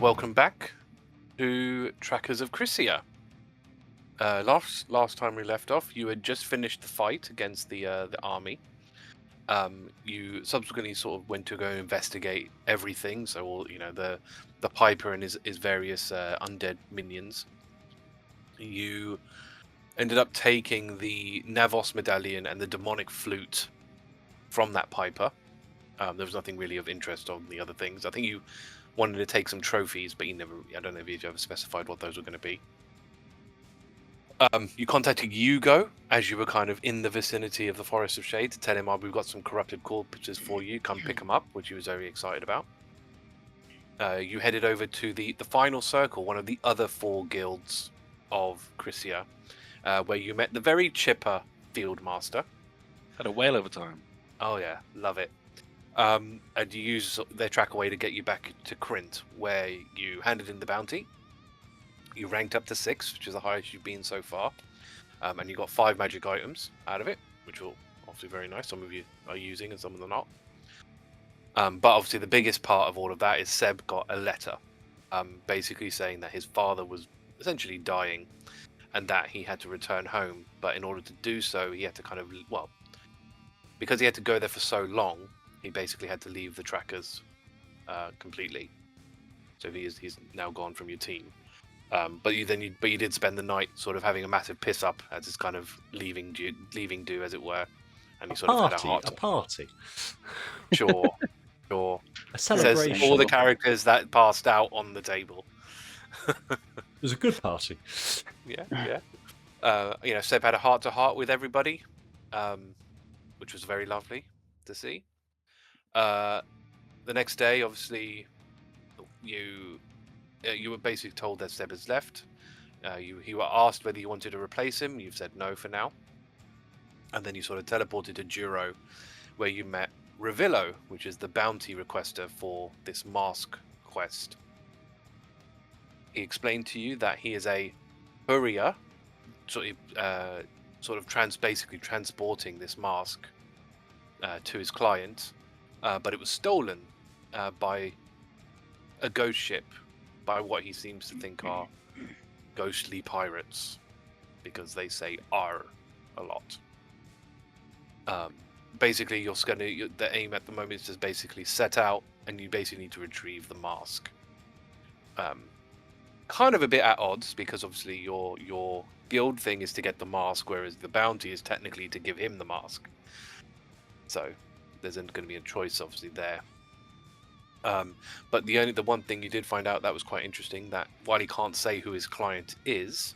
welcome back to Tracas of Crisia. Last time we left off, you had just finished the fight against the army. You subsequently sort of went to go investigate everything, so all the Piper and his various undead minions. You ended up taking the Navos medallion and the demonic flute from that Piper. There was nothing really of interest on the other things. I think you wanted to take some trophies, but I don't know if you ever specified what those were going to be. You contacted Hugo as you were kind of in the vicinity of the Forest of Shade to tell him, we've got some corrupted corpses for you, come pick them up, which he was very excited about. You headed over to the final circle, one of the other 4 guilds of Crisia, where you met the very chipper field master. Had a whale over time. Oh yeah, love it. And you use their track away to get you back to Krint, where you handed in the bounty. You ranked up to 6, which is the highest you've been so far. And you got 5 magic items out of it, which will obviously very nice. Some of you are using and some of them not. But obviously the biggest part of all of that is Seb got a letter basically saying that his father was essentially dying and that he had to return home. But in order to do so, he had to because he had to go there for so long, he basically had to leave the trackers completely. So he's now gone from your team. But you did spend the night sort of having a massive piss up as it's kind of leaving do as it were, and you sort of had a party. Sure. A celebration. It says all the characters that passed out on the table. It was a good party. Yeah. Seb had a heart-to-heart with everybody, which was very lovely to see. The next day, obviously, you were basically told that Seb has left. You were asked whether you wanted to replace him. You've said no for now. And then you sort of teleported to Duro, where you met Revillo, which is the bounty requester for this mask quest. He explained to you that he is a courier, basically transporting this mask to his client, but it was stolen by a ghost ship, by what he seems to think are ghostly pirates, because they say "R" a lot. Basically, the aim at the moment is just basically set out, and you basically need to retrieve the mask. Kind of a bit at odds, because obviously your guild thing is to get the mask, whereas the bounty is technically to give him the mask. So there's going to be a choice, obviously, there. But the one thing you did find out that was quite interesting, that while he can't say who his client is,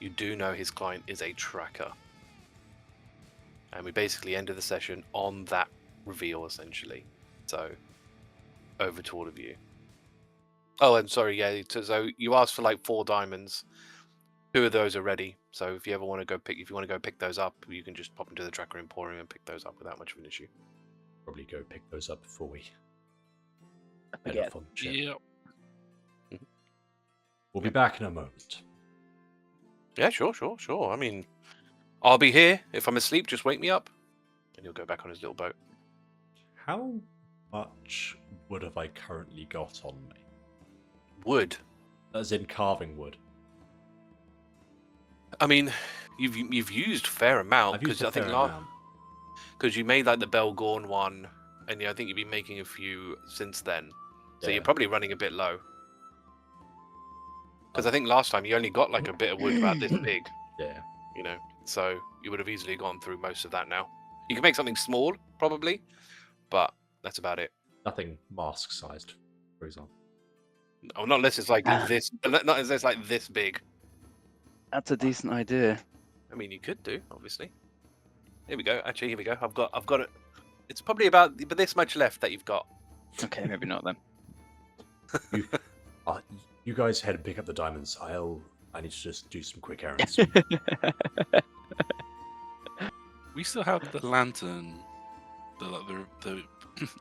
you do know his client is a tracker. And we basically ended the session on that reveal, essentially. So, over to all of you. Oh, and sorry, yeah, so you asked for like 4 diamonds. 2 of those are ready. So if you ever want to go pick those up, you can just pop into the Tracker Emporium and pick those up without much of an issue. Probably go pick those up before we Yeah. We'll be back in a moment. Yeah, sure. I mean, I'll be here. If I'm asleep, just wake me up. And he'll go back on his little boat. How much wood have I currently got on me? Wood? As in carving wood. I mean, you've used a fair amount, because I think because you made like the Belgorn one, and I think you've been making a few since then. So you're probably running a bit low. Because I think last time you only got like a bit of wood about this big. Yeah. So you would have easily gone through most of that now. You can make something small, probably, but that's about it. Nothing mask-sized, for example. Oh, not unless it's like this. Not unless it's like this big. That's a decent idea. I mean, you could do, obviously. Here we go. Actually, here we go. I've got it. It's probably about this much left that you've got. Okay, maybe not then. You guys head and pick up the diamonds. I need to just do some quick errands. We still have the lantern, the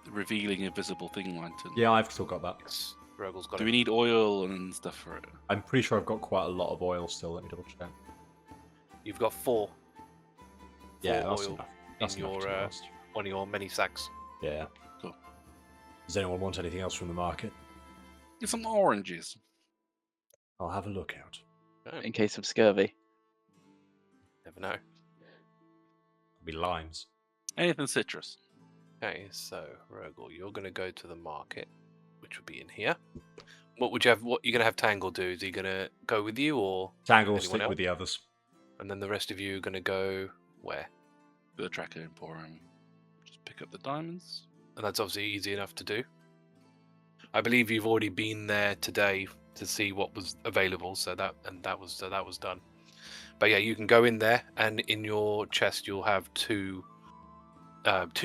revealing invisible thing lantern. Yeah, I've still got that. Yes. Hrugguhl's got Do it. we need oil and stuff for it? I'm pretty sure I've got quite a lot of oil still. Let me double check. You've got 4. Yeah, Four that's oil enough. That's in enough your to last. one of your many sacks. Yeah. Cool. Does anyone want anything else from the market? Get some oranges. I'll have a look out. Oh, In case of scurvy. never know. It'll be limes. Anything citrus. Okay, so Hrugguhl, you're going to go to the market, which would be in here. What would you have? What you're going to have Tangle do? Is he going to go with you, or Tangle, anyone stick else? with the others. And then the rest of you are going to go where? The Tracker Emporium. Just pick up the diamonds. And that's obviously easy enough to do. I believe you've already been there today to see what was available, so that was done. But yeah, you can go in there, and in your chest you'll have two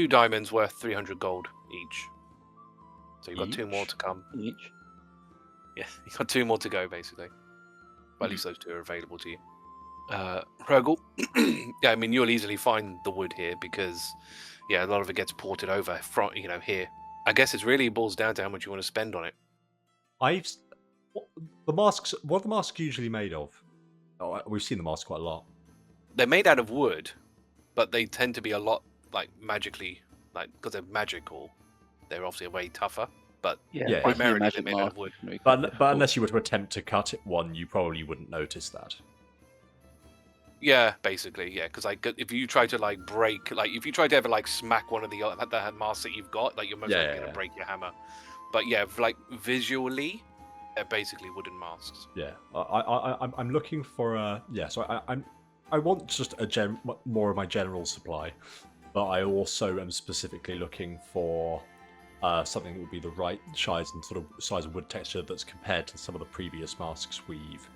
diamonds worth 300 gold each. So you've got two more Each? to come. Each. Yeah, you've got two more to go, basically. Well, at least those two are available to you. Hrugguhl, yeah, I mean, you'll easily find the wood here because, yeah, a lot of it gets ported over from, here. I guess it really boils down to how much you want to spend on it. What are the masks usually made of? Oh, we've seen the masks quite a lot. They're made out of wood, but they tend to be a lot, magically, because they're magical, they're obviously way tougher. But Yeah, Yeah. primarily magic they're made out mark of wood. would make it But difficult. unless you were to attempt to cut one, you probably wouldn't notice that. Yeah, basically, yeah. Because if you try to break, if you try to ever smack one of the masks that you've got, you're most likely gonna break your hammer. But yeah, visually, they're basically wooden masks. Yeah, I'm looking for a So I want just more of my general supply, but I also am specifically looking for something that would be the right size and sort of size of wood texture that's compared to some of the previous masks we've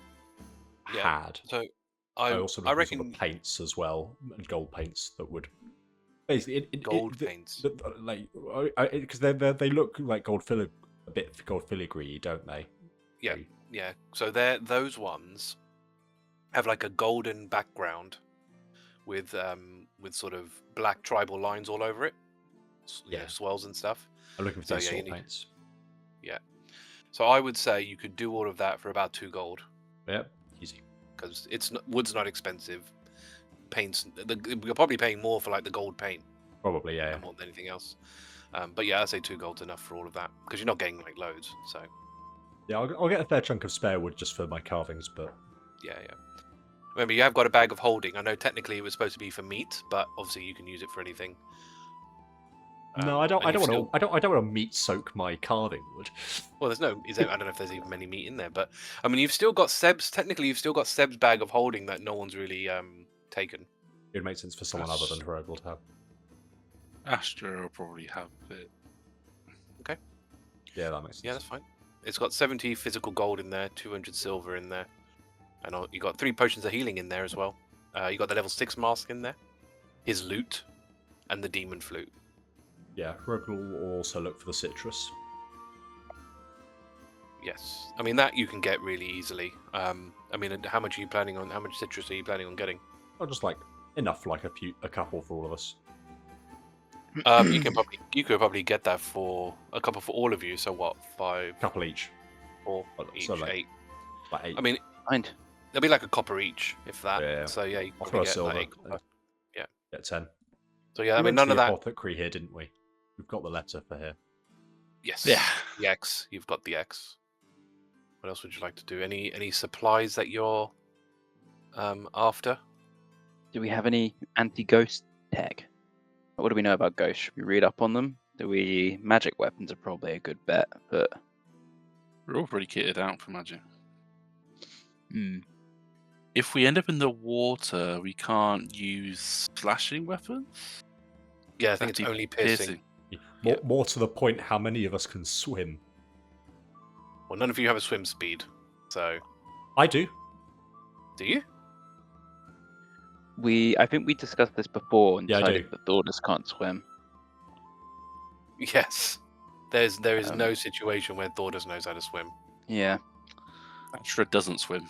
had. So I also look I for reckon sort of paints as well, and gold paints that would basically gold paints. because they look like a bit gold filigree, don't they? Yeah, yeah. So those ones have a golden background with sort of black tribal lines all over it. Yeah. Swells and stuff. I'm looking for So, these yeah, sort you of need- paints. So I would say you could do all of that for about 2 gold. Yep, easy. Because wood's not expensive. Paints, you're probably paying more for the gold paint Probably, yeah. more than anything else. But yeah, I'd say 2 gold's enough for all of that because you're not getting loads. So Yeah, I'll get a fair chunk of spare wood just for my carvings, but yeah. Remember, you have got a bag of holding. I know technically it was supposed to be for meat, but obviously you can use it for anything. no, I don't. and I don't you've want to. I don't want to meat soak my carving wood. Well, there's no. I don't know if there's even many meat in there, but I mean, you've still got Seb's. Technically, you've still got Seb's bag of holding that no one's really taken. It would make sense for someone other than Hrugguhl to have. Astra will probably have it. Yeah, that makes sense. Yeah, that's fine. It's got 70 physical gold in there, 200 silver in there, and you got 3 potions of healing in there as well. You got the level 6 mask in there, his loot, and the demon flute. Yeah, Hrugguhl will also look for the citrus. Yes, I mean that you can get really easily. I mean, how much citrus are you planning on getting? Or just enough, a couple for all of us. You could probably get that for a couple for all of you. So what, 5, Couple each. 4 Well, each, so 8. Like 8. I mean, Mind. there'll be a copper each, if that. Yeah. So yeah, you I'll can throw a probably get silver. 8 copper. Get 10. So yeah, I We mean went to none of the that. apothecary here, didn't we? We've got the letter for here. Yes. Yeah. The X. You've got the X. What else would you like to do? Any supplies that you're after? Do we have any anti-ghost tech? What do we know about ghosts? Should we read up on them? Magic weapons are probably a good bet, but We're all pretty kitted out for magic. hmm. If we end up in the water, we can't use slashing weapons. Yeah, I think it's That'd be only piercing. More to the point, how many of us can swim? Well, none of you have a swim speed, so I do. do you? I think we discussed this before and Yeah, I decided do. that Thordas can't swim. Yes. There is Um, no situation where Thordas knows how to swim. Yeah. Astra doesn't swim.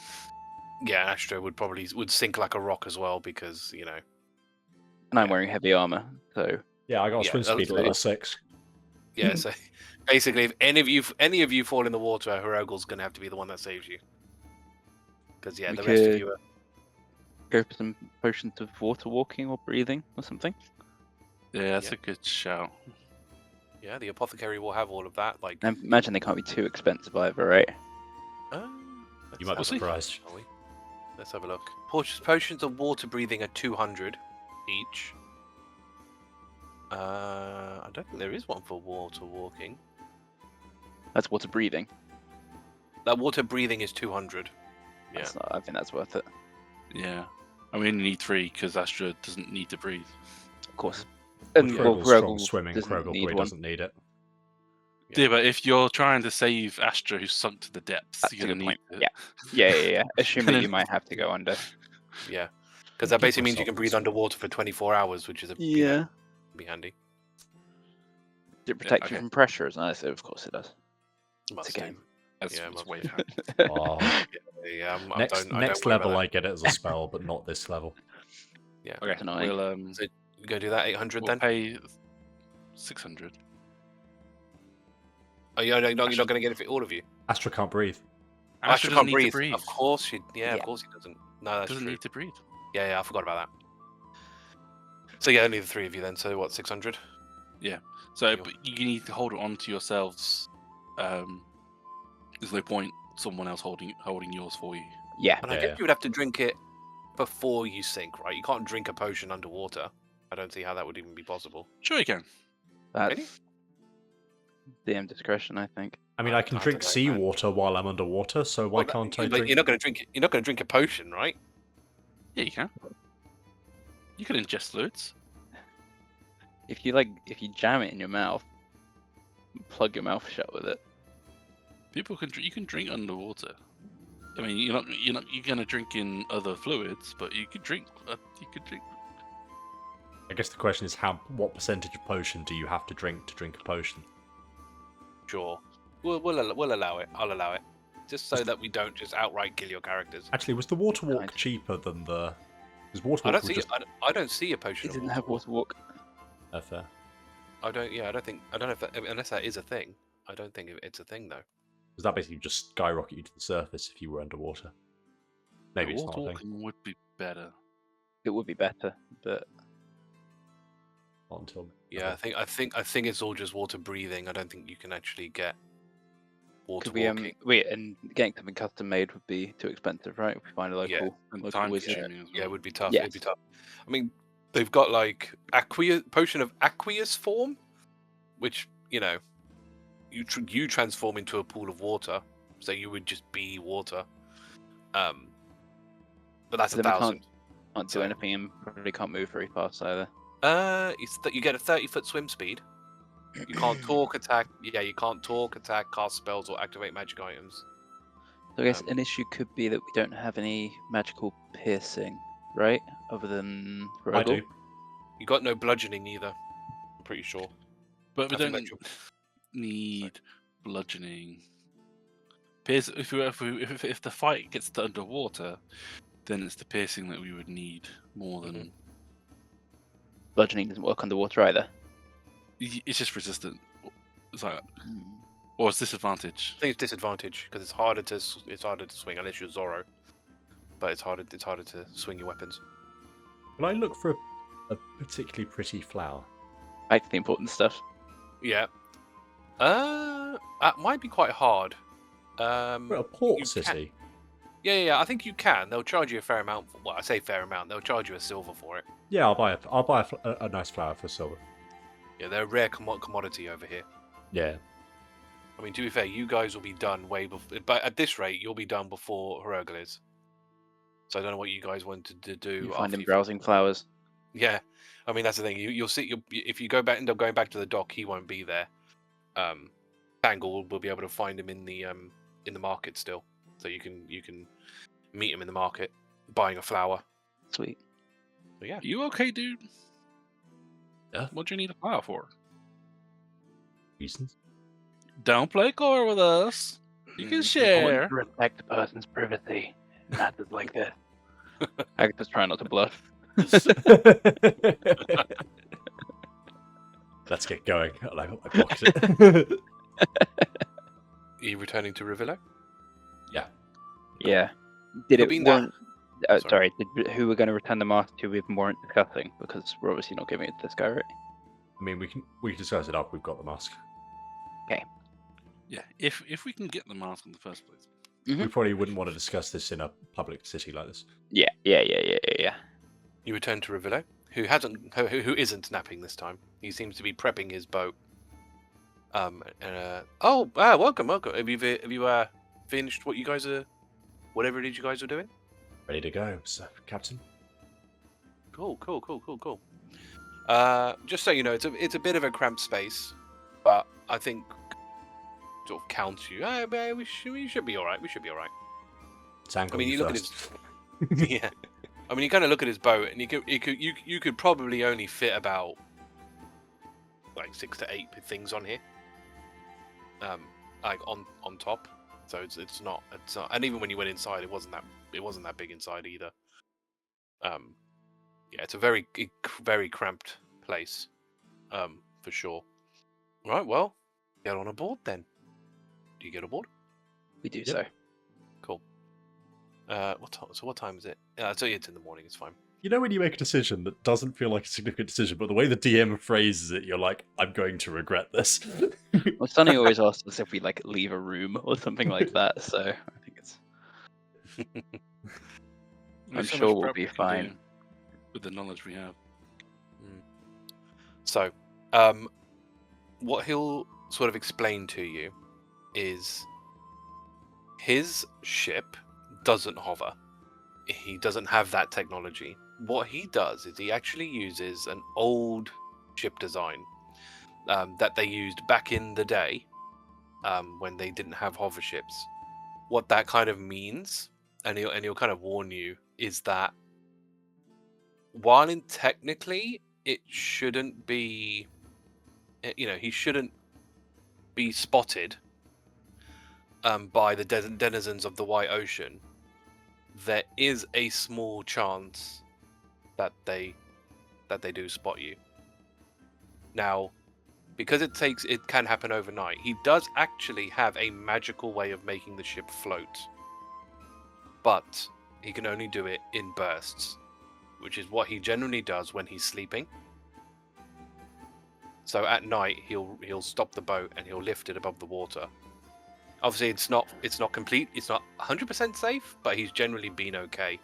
Yeah, Astra would sink like a rock as well because And I'm Yeah. wearing heavy armor, so Yeah, I got a Yeah, swim that's speed fair. level 6. yeah. So basically, if any of you fall in the water, Hrugguhl's gonna have to be the one that saves you. Because yeah, We the rest of could- you are. go for some potions of water walking or breathing or something. Yeah, that's Yeah. a good shout. Yeah, the apothecary will have all of that. Like, I imagine they can't be too expensive either, right? let's You might be have a look, surprised. shall we? Let's have a look. Potions of water breathing are 200 each. I don't think there is one for water walking. That's water breathing. That water breathing is 200. Yeah. I think that's worth it. Yeah. I mean, you need 3 because Astra doesn't need to breathe. Of course. With And Hrugguhl's strong swimming, doesn't Hrugguhl need probably one. doesn't need it. Yeah, but if you're trying to save Astra who's sunk to the depths, That's a you're good going to need point. it. Yeah. Assuming you might have to go under. Yeah. Because that Keep basically means you myself can breathe in swim. underwater for 24 hours, which is be handy. Does it protect okay. you from pressure? As nice? Of course it does. Must It's a do. game. That's Yeah, what's must way be. down. Oh, Yeah, I next don't worry level, about I get it as a spell, but not this level. that. Yeah. Okay, That's annoying. we'll So you go do that 800 we'll then? pay 600. Oh, you're not going to get it for all of you. Astra can't breathe. Astra doesn't can't need breathe. to breathe. Of course she. Yeah, Yeah. of course he doesn't. No, that's Doesn't true. need to breathe. Yeah, I forgot about that. So yeah, only the 3 of you then. So what, 600? So Deal. but you need to hold it on to yourselves. There's no point someone else holding yours for you. Yeah. And I Yeah, guess yeah. you would have to drink it before you sink, right? You can't drink a potion underwater. I don't see how that would even be possible. Sure you can. That's DM discretion, I think. I mean, I can I drink don't know, man. seawater while I'm underwater, so why can't I But drink? you're not going to drink. You're not going to drink a potion, right? Yeah, you can. You can ingest fluids. If you jam it in your mouth, plug your mouth shut with it. You can drink underwater. I mean, you're gonna drink in other fluids, but you could drink. I guess the question is what percentage of potion do you have to drink a potion? Sure. We'll allow it. I'll allow it. Just so that we don't just outright kill your characters. Actually, was the water walk Nice. cheaper than the? Because water I walk don't was see. just I don't see a potion. It of didn't have water walk. fair. I don't. Yeah, I don't think. I don't know if that, unless that is a thing. I don't think it's a thing though. Because that basically just skyrocket you to the surface if you were underwater. Maybe it's not water a thing. walking would be better. It would be better, but Not until. Yeah, I think it's all just water breathing. I don't think you can actually get water could we walking. and getting something custom made would be too expensive, right? If we find a local And local time wizard. consuming as Yeah, it well. would be tough. Yes. It'd be tough. I mean, they've got like potion of aqueous form, which you transform into a pool of water, so you would just be water. But that's Then we 1,000. Can't do So- anything and probably can't move very fast either. It's that you get a 30-foot swim speed. You can't talk, attack. Yeah, you can't talk, attack, cast spells, or activate magic items. So I guess Um, an issue could be that we don't have any magical piercing, right? Other than I Hrugguhl. do. You got no bludgeoning either. I'm pretty sure. But we I think don't that need bludgeoning. Pierce, if the fight gets to underwater, then it's the piercing that we would need more than. Bludgeoning doesn't work underwater either. It's just resistant. It's like, or it's disadvantage. I think it's disadvantage because it's harder to swing unless you're Zorro. But it's harder to swing your weapons. Can I look for a particularly pretty flower? Back to the important stuff. Yeah. That might be quite hard. We're a port you city. Yeah. I think you can. They'll charge you a fair amount. Well, I say fair amount. They'll charge you a silver for it. Yeah, I'll buy a nice flower for silver. Yeah, they're a rare commodity over here. Yeah. I mean, to be fair, you guys will be done way before. But at this rate, you'll be done before Hrugguhl is. So I don't know what you guys wanted to do. You find after him you- browsing flowers. Yeah, I mean that's the thing. You'll see. If you go back, end up going back to the dock, he won't be there. Bangle will be able to find him in the market still, so you can meet him in the market buying a flower. Sweet. But yeah, You okay, dude? Yeah. What do you need a flower for? Reasons. Don't play core with us. You can share. Respect the person's privacy. Matters like this. Agata's trying not to bluff. Let's get going. I blocked it. are you returning to Revillo? Yeah. Did You'll it be in that- warrant? Sorry. Sorry. Who we're going to return the mask to? We weren't discussing because we're obviously not giving it to this guy, right? I mean, we can discuss it after we've got the mask. Yeah, if we can get the mask in the first place. We probably wouldn't want to discuss this in a public city like this. Yeah. You return to Rivillo, who isn't napping this time. He seems to be prepping his boat. Welcome. Have you finished what you guys are, whatever it is you guys are doing? Ready to go, sir, Captain. Cool. Just so you know, it's a bit of a cramped space, but I think sort of counts you. We should be all right. Tangle I mean, you look first. at his. Yeah. I mean, you kind of look at his boat, and you could probably only fit about like 6 to 8 things on here. Like on top. So it's not. And even when you went inside, it wasn't that big inside either. Yeah, it's a very cramped place, for sure. Right, well, get on aboard then. Do you get aboard? We do Yep. so. Cool. What time? So what time is it? So it's in the morning. It's fine. You know when you make a decision that doesn't feel like a significant decision, but the way the DM phrases it, you're like, I'm going to regret this. Well, Sunny always asks us if we like leave a room or something like that, so I think it's. There's so sure much we'll prep be we can fine. do with the knowledge we have. So, what he'll sort of explain to you is his ship doesn't hover. He doesn't have that technology. What he does is he actually uses an old ship design that they used back in the day when they didn't have hover ships. What that kind of means, and he'll kind of warn you, is that while technically it shouldn't be, he shouldn't be spotted by the denizens of the White Ocean, there is a small chance that they do spot you. Now, because it can happen overnight, he does actually have a magical way of making the ship float, but he can only do it in bursts, which is what he generally does when he's sleeping. So at night he'll stop the boat and he'll lift it above the water. Obviously it's not complete, it's not 100% safe, but he's generally been okay.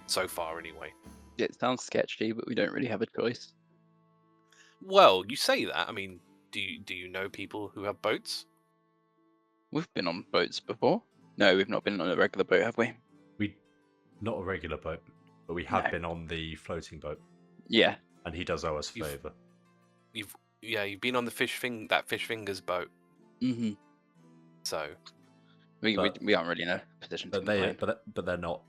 So far anyway. It sounds sketchy, but we don't really have a choice. Well, you say that. I mean, do you know people who have boats? We've been on boats before. No, we've not been on a regular boat, have we? Not a regular boat, but we have No. been on the floating boat, Yeah. and he does owe us a You've- favour. You've been on the fish fingers boat. Mm-hmm. So We But- aren't really in a position to complain. But they're not.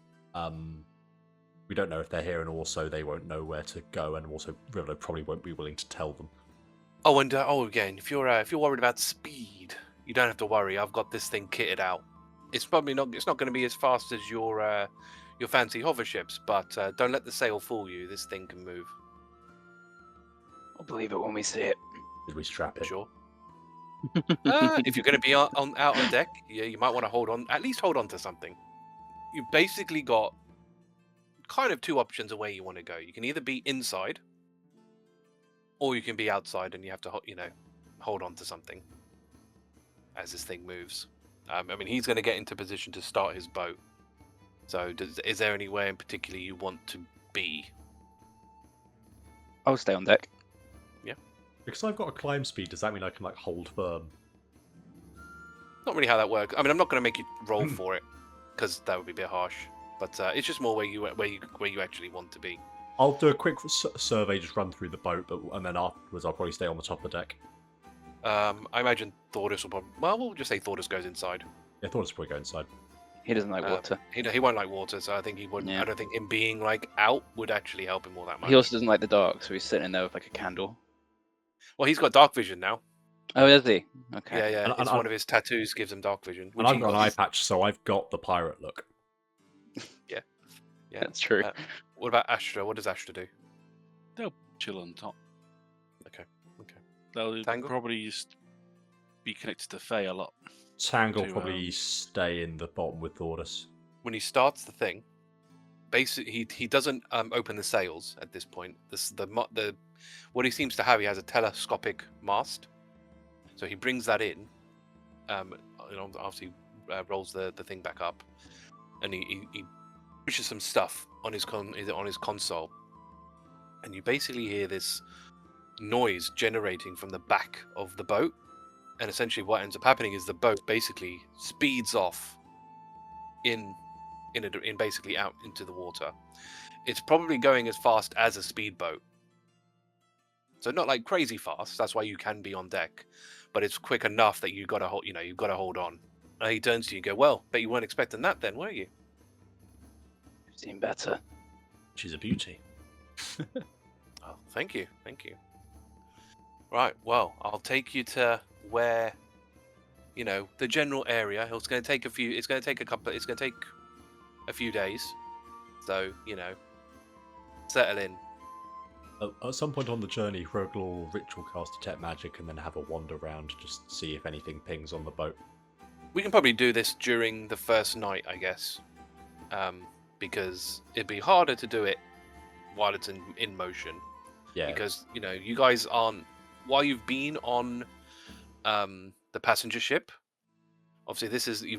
We don't know if they're here, and also they won't know where to go, and also Rivolo probably won't be willing to tell them. Oh, and again, if you're worried about speed, you don't have to worry. I've got this thing kitted out. It's probably not. It's not going to be as fast as your fancy hover ships, but don't let the sail fool you. This thing can move. I'll believe it when we see it. Did we strap For it? sure. If you're going to be out on deck, yeah, you might want to hold on. At least hold on to something. You've basically got kind of 2 options of where you want to go. You can either be inside, or you can be outside, and you have to hold on to something as this thing moves. I mean, he's going to get into position to start his boat. So, is there anywhere in particular you want to be? I'll stay on deck. Because I've got a climb speed, does that mean I can hold firm? Not really how that works. I mean, I'm not going to make you roll for it because that would be a bit harsh. But it's just more where you actually want to be. I'll do a quick survey, just run through the boat, and then afterwards I'll probably stay on the top of the deck. I imagine Thordas will probably. Well, we'll just say Thordas goes inside. Yeah, I thought it's probably go inside. He doesn't like water. He won't like water, so I think he wouldn't. Yeah. I don't think him being out would actually help him all that much. He also doesn't like the dark, so he's sitting in there with like a candle. Well, he's got dark vision now. Oh, does he? Okay. Yeah. And- It's and- one of his tattoos gives him dark vision. And which I've he got an got- eye patch, so I've got the pirate look. Yeah. That's true. What about Astra? What does Astra do? Chill on top. Okay. They'll Tangle? probably just be connected to Fae a lot. Tangle To, probably stay in the bottom with Thordas. When he starts the thing, basically he doesn't open the sails at this point. The what he seems to have, he has a telescopic mast, so he brings that in. After he rolls the thing back up, and he pushes some stuff on his console, and you basically hear this noise generating from the back of the boat, and essentially what ends up happening is the boat basically speeds off in basically out into the water. It's probably going as fast as a speedboat, so not like crazy fast. That's why you can be on deck, but it's quick enough that you've got to hold on. And he turns to you and go, "Well, bet you weren't expecting that, then, were you?" You've seen better. She's a beauty. Oh, thank you. Right, well, I'll take you to where, the general area. It's going to take a few days, so settle in. At some point on the journey, Hrugguhl will ritual cast detect magic and then have a wander around, just see if anything pings on the boat. We can probably do this during the first night, I guess, because it'd be harder to do it while it's in motion. Yeah. Because you guys aren't, while you've been on the passenger ship. Obviously, this is you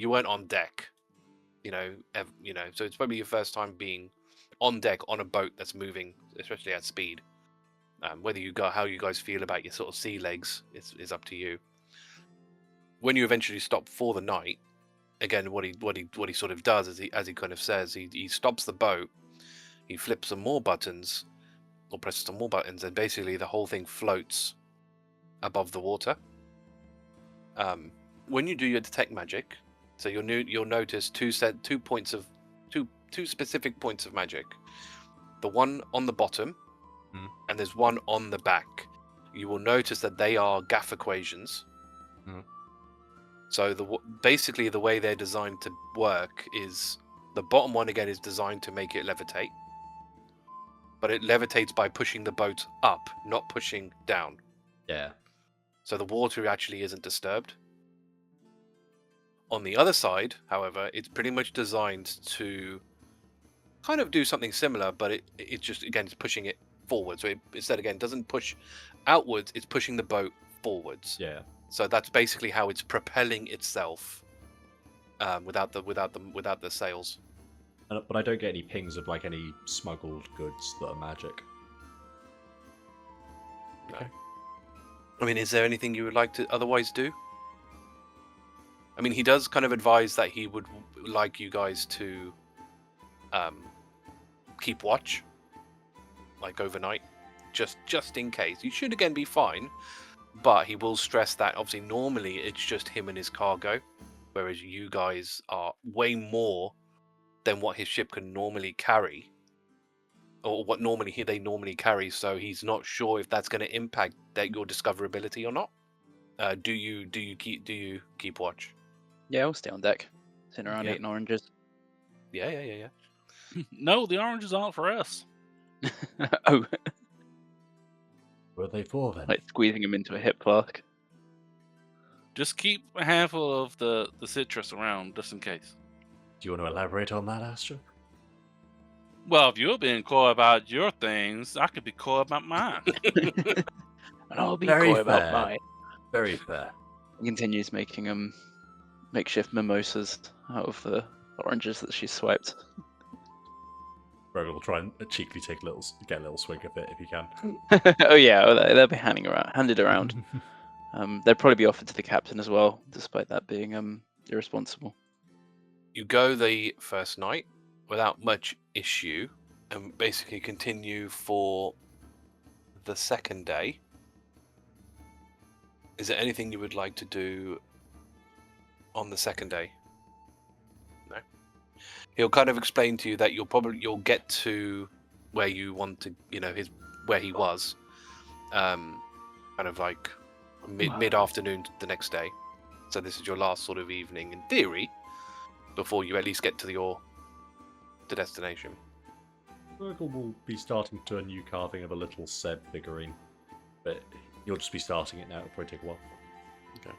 weren't on deck, so it's probably your first time being on deck on a boat that's moving, especially at speed. Whether how you guys feel about your sort of sea legs is up to you. When you eventually stop for the night, again, what he sort of does is as he kind of says, he stops the boat, he flips some more buttons, or presses some more buttons, and basically the whole thing floats above the water. When you do your detect magic, so you'll notice two specific points of magic. The one on the bottom, and there's one on the back. You will notice that they are Gaff equations. So basically the way they're designed to work is the bottom one again is designed to make it levitate, but it levitates by pushing the boat up, not pushing down. Yeah. So the water actually isn't disturbed. On the other side, however, it's pretty much designed to kind of do something similar, but it just, again, it's pushing it forward. So instead, again, doesn't push outwards, it's pushing the boat forwards. Yeah. So that's basically how it's propelling itself without the sails. But I don't get any pings of like any smuggled goods that are magic. No. I mean, is there anything you would like to otherwise do? I mean, he does kind of advise that he would like you guys to keep watch, like overnight, just in case. You should again be fine, but he will stress that obviously normally it's just him and his cargo, whereas you guys are way more than what his ship can normally carry, or what they normally carry. So he's not sure if that's going to impact your discoverability or not. Do you keep watch? Yeah, I'll stay on deck, sitting around eating oranges. Yeah. No, the oranges aren't for us. Oh, What are they for then? like squeezing them into a hip flask. Just keep a handful of the citrus around, just in case. Do you want to elaborate on that, Astra? Well, if you're being coy about your things, I could be coy about mine. And I'll be Very coy about fair. mine. Very fair. He continues making makeshift mimosas out of the oranges that she swiped. Hrugguhl will try and cheekily get a little swig of it if you can. Oh yeah, they'll be handed around. They'd probably be offered to the captain as well, despite that being irresponsible. You go the first night without much issue, and basically continue for the second day. Is there anything you would like to do on the second day? No. He'll kind of explain to you that you'll get to where you want to, where he was, kind of like mid-afternoon the next day. So this is your last sort of evening in theory, before you at least get to your destination. Hrugguhl will be starting to do a new carving of a little Seb figurine, but you'll just be starting it now. It'll probably take a while.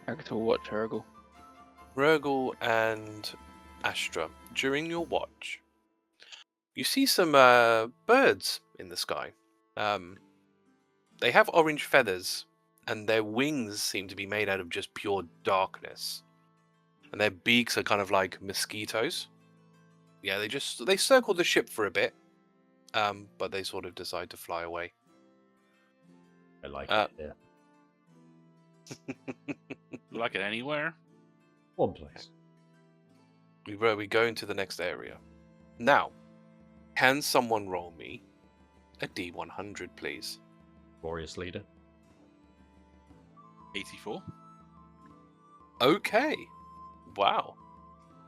Agata will watch Hrugguhl. Hrugguhl and Astra, during your watch, You see some birds in the sky. They have orange feathers, and their wings seem to be made out of just pure darkness. And their beaks are kind of like mosquitoes. Yeah, they circle the ship for a bit, but they sort of decide to fly away. I like it. Yeah. You like it anywhere? One place. We go into the next area. Now, can someone roll me a D100, please? Glorious leader. 84. Okay. Wow.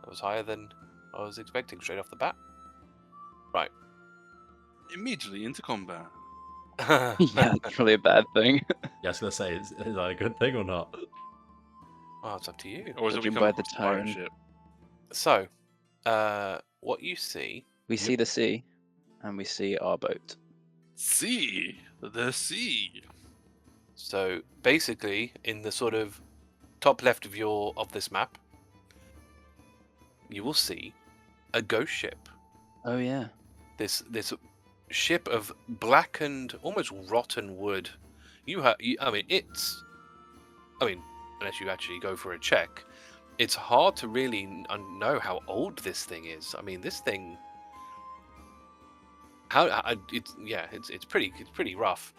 That was higher than I was expecting straight off the bat. Right. Immediately into combat. Yeah, that's probably a bad thing. Yeah, I was gonna say, is that a good thing or not? Oh, it's up to you. Or is it Judging become by the a pirate tone. ship? So, what you see... We see the sea, and we see our boat. Sea! The sea! So, basically, in the sort of top left of this map, you will see a ghost ship. Oh yeah. This ship of blackened, almost rotten wood. I mean, unless you actually go for a check, it's hard to really know how old this thing is. I mean, this thing, it's pretty rough.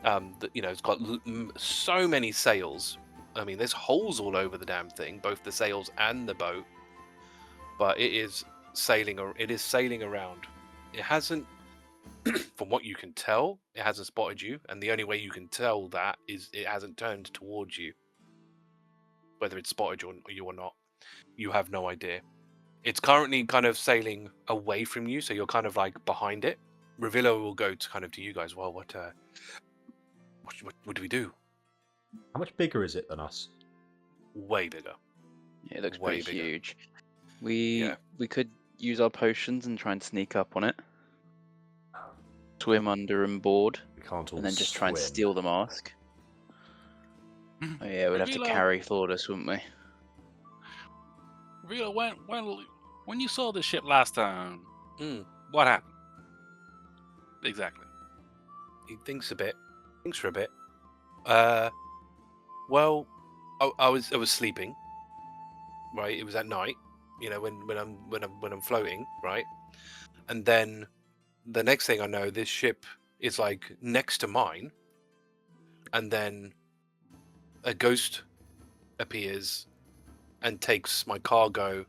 It's got so many sails. I mean, there's holes all over the damn thing, both the sails and the boat. But it is sailing around. It hasn't, from what you can tell, it hasn't spotted you, and the only way you can tell that is it hasn't turned towards you. Whether it's spotted you or not, you have no idea. It's currently kind of sailing away from you, so you're kind of like behind it. Revillo will go to you guys. Well, what do we do? How much bigger is it than us? Way bigger. Yeah, it looks Way pretty bigger. huge. We could use our potions and try and sneak up on it. Swim under and board, We can't all and then just try and swim. steal the mask. Oh yeah, we'd have to Reload. carry Thordas, wouldn't we? Real, when you saw this ship last time, what happened? Exactly. He thinks for a bit. Well, I was sleeping. Right, it was at night. You know, when I'm floating, right, and then the next thing I know, this ship is like next to mine, and then a ghost appears and takes my cargo,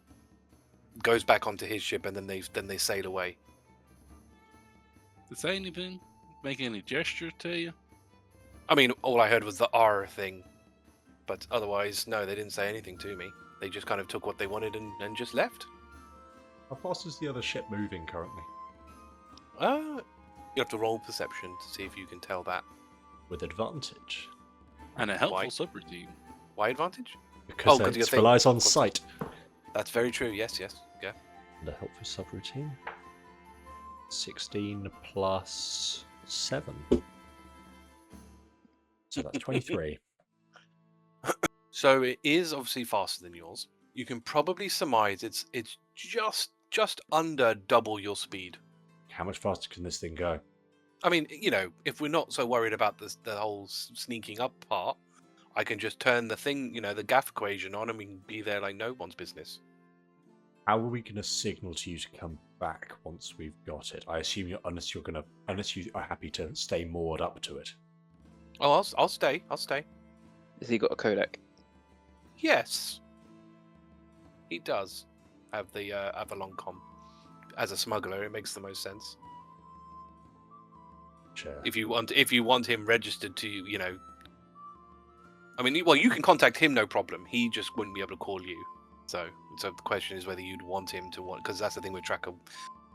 goes back onto his ship, and then they sail away. Did it say anything? Make any gesture to you? I mean, all I heard was the R thing, but otherwise, no, they didn't say anything to me. They just kind of took what they wanted and just left. How fast is the other ship moving currently? You have to roll perception to see if you can tell that. With advantage. And a helpful Why? subroutine. Why advantage? Because Oh, 'cause it you're relies on sight. That's very true. Yes, yeah. And a helpful subroutine. 16 plus 7. So that's 23. So it is obviously faster than yours. You can probably surmise it's just under double your speed. How much faster can this thing go? I mean, if we're not so worried about the whole sneaking up part, I can just turn the thing, the gaff equation on, and we can be there like no one's business. How are we going to signal to you to come back once we've got it? I assume unless you are happy to stay moored up to it. Oh, I'll stay. Has he got a codec? Yes, he does have the long com. As a smuggler, it makes the most sense. Sure. If you want him registered to, I mean, well, you can contact him, no problem. He just wouldn't be able to call you. So the question is whether you'd want him to because that's the thing with Tracker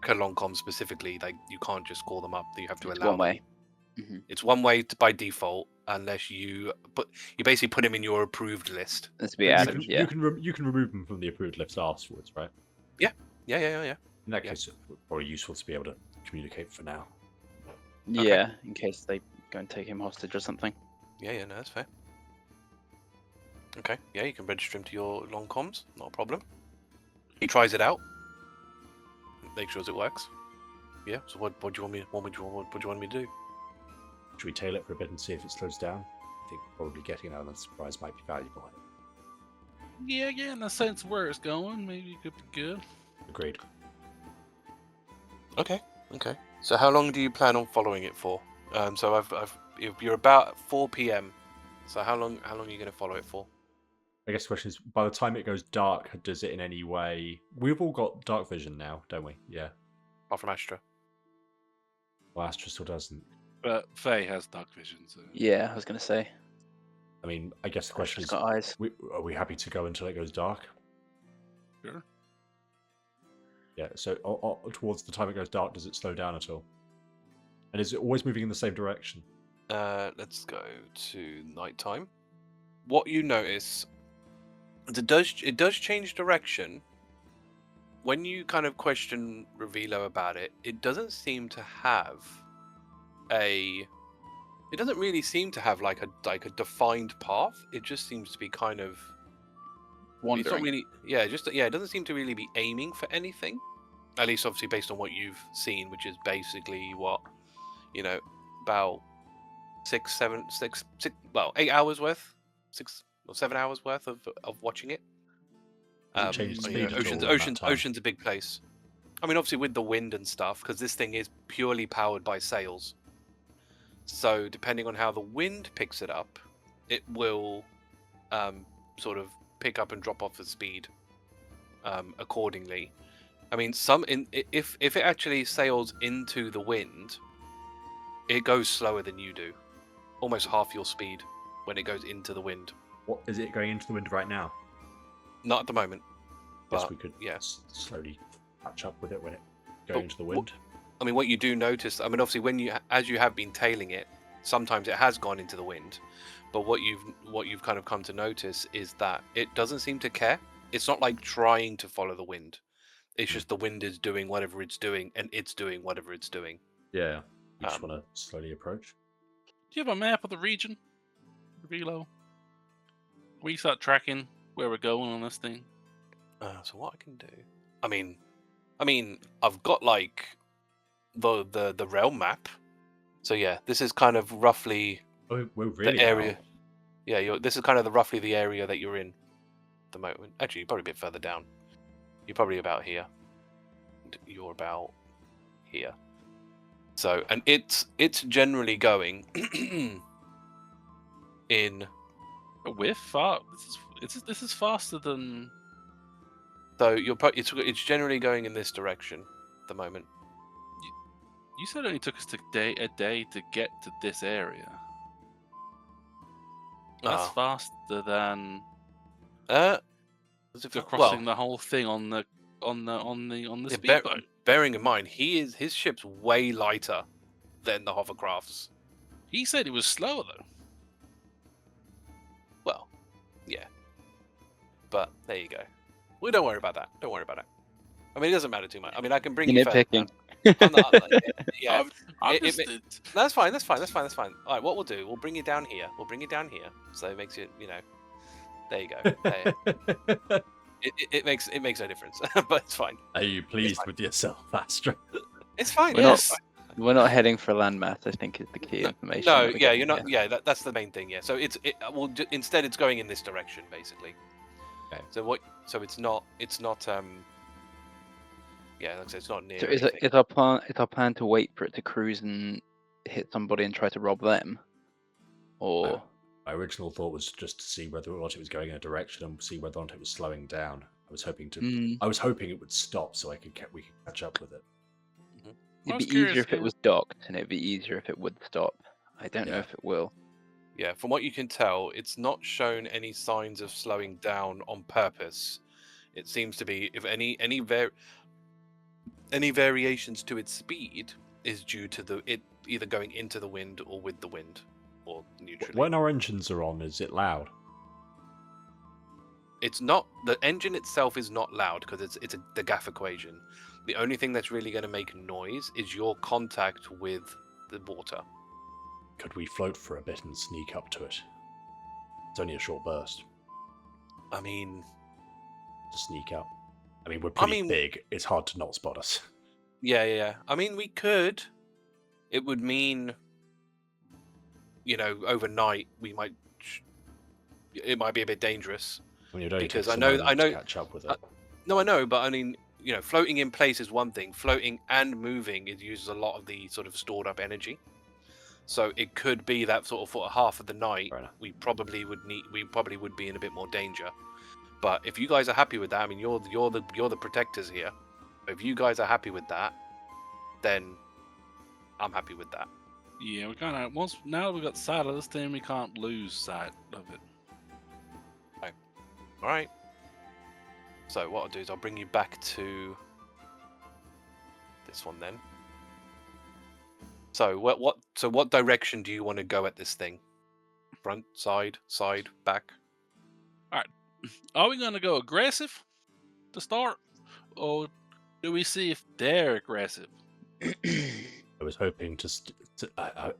long com specifically. Like, you can't just call them up. You have to It's allow one way. them. Mm-hmm. It's one way by default, unless you basically put him in your approved list. Let's be You added. can, Yeah. you can remove them from the approved list afterwards, right? Yeah. In that Yeah. case, it's probably useful to be able to communicate for now. Yeah, in case they go and take him hostage or something. Yeah, no, that's fair. Okay, yeah, you can register him to your long comms, not a problem. He tries it out, make sure it works. Yeah. So what do you want me? What do you want me to do? Should we tail it for a bit and see if it slows down? I think probably getting an element of surprise might be valuable. Yeah, in the sense where it's going, maybe it could be good. Agreed. Okay. So how long do you plan on following it for? So you're about 4 p.m. So how long are you going to follow it for? I guess the question is, by the time it goes dark, does it in any way... We've all got dark vision now, don't we? Yeah. Apart from Astra. Well, Astra still doesn't. But Faye has dark vision, so... Yeah, I was gonna say. I mean, I guess the question Astra's is, got eyes. are we happy to go until it goes dark? Sure. Yeah, so towards the time it goes dark, does it slow down at all? And is it always moving in the same direction? Let's go to nighttime. What you notice, it does change direction. When you kind of question Revilo about it, it doesn't seem to have it doesn't really seem to have like a defined path. It just seems to be kind of Wandering. It's not really, it doesn't seem to really be aiming for anything. At least, obviously, based on what you've seen, which is basically about 8 hours worth, 6 or 7 hours worth of watching it. Has it changed speed at all in that time? Ocean's a big place. I mean, obviously with the wind and stuff, because this thing is purely powered by sails. So depending on how the wind picks it up, it will sort of pick up and drop off the speed accordingly. I mean, if it actually sails into the wind, it goes slower than you do, almost half your speed when it goes into the wind. What is it going into the wind right now? Not at the moment. Guess But, we could yeah. slowly catch up with it when it goes into the wind. I mean, what you do notice, I mean, obviously, as you have been tailing it, sometimes it has gone into the wind. But what you've kind of come to notice is that it doesn't seem to care. It's not like trying to follow the wind. It's just the wind is doing whatever it's doing, and it's doing whatever it's doing. Yeah. You just want to slowly approach. Do you have a map of the region, Revilo? We start tracking where we're going on this thing. So what I can do? I mean, I've got like the realm map. So yeah, this is kind of roughly Oh, we're really the area. out. Yeah, this is kind of roughly the area that you're in at the moment. Actually, you're probably a bit further down. You're probably about here. You're about here. So, and it's generally going in. We're far. This is faster than. So it's generally going in this direction at the moment. You said it only took us a day to get to this area. That's faster than crossing the whole thing on the speedboat. Bearing in mind, his ship's way lighter than the hovercrafts. He said it was slower though. Well, yeah, but there you go. Well, don't worry about that. Don't worry about it. I mean, it doesn't matter too much. I mean, I can bring you further down. Yeah, that's fine. That's fine. All right, what we'll do, we'll bring you down here. So it makes you, there you go. It makes no difference, but it's fine. Are you pleased with yourself, Astra? It's fine. We're not heading for landmass, I think, is the key information. No, yeah, you're not. Yeah, that's the main thing. Yeah, so instead it's going in this direction basically. Okay. So it's not. Yeah, like I said, it's not near. So is our plan to wait for it to cruise and hit somebody and try to rob them, or? No. My original thought was just to see whether or not it was going in a direction and see whether or not it was slowing down. I was hoping it would stop so we could catch up with it. It'd be easier if it was docked, and it'd be easier if it would stop. I don't know if it will. Yeah, from what you can tell, it's not shown any signs of slowing down on purpose. It seems to be, if any variations to its speed is due to it either going into the wind or with the wind, or neutrally. When our engines are on, is it loud? It's not. The engine itself is not loud because it's the Gaff equation. The only thing that's really going to make noise is your contact with the water. Could we float for a bit and sneak up to it? It's only a short burst. I mean, to sneak up. I mean, we're pretty big. It's hard to not spot us. Yeah. I mean, we could. It would mean, overnight it might be a bit dangerous. I mean, it only Because takes I know- to catch up with it. No, I know, but I mean, floating in place is one thing. Floating and moving, it uses a lot of the sort of stored up energy. So it could be that sort of for half of the night, Fair enough. we probably would be in a bit more danger. But if you guys are happy with that, I mean, you're the protectors here. If you guys are happy with that, then I'm happy with that. Yeah, we kind of now that we got sight of this thing, we can't lose sight of it. All right. So what I'll do is I'll bring you back to this one then. So what direction do you want to go at this thing? Front, side, back? Are we gonna go aggressive to start, or do we see if they're aggressive? I was hoping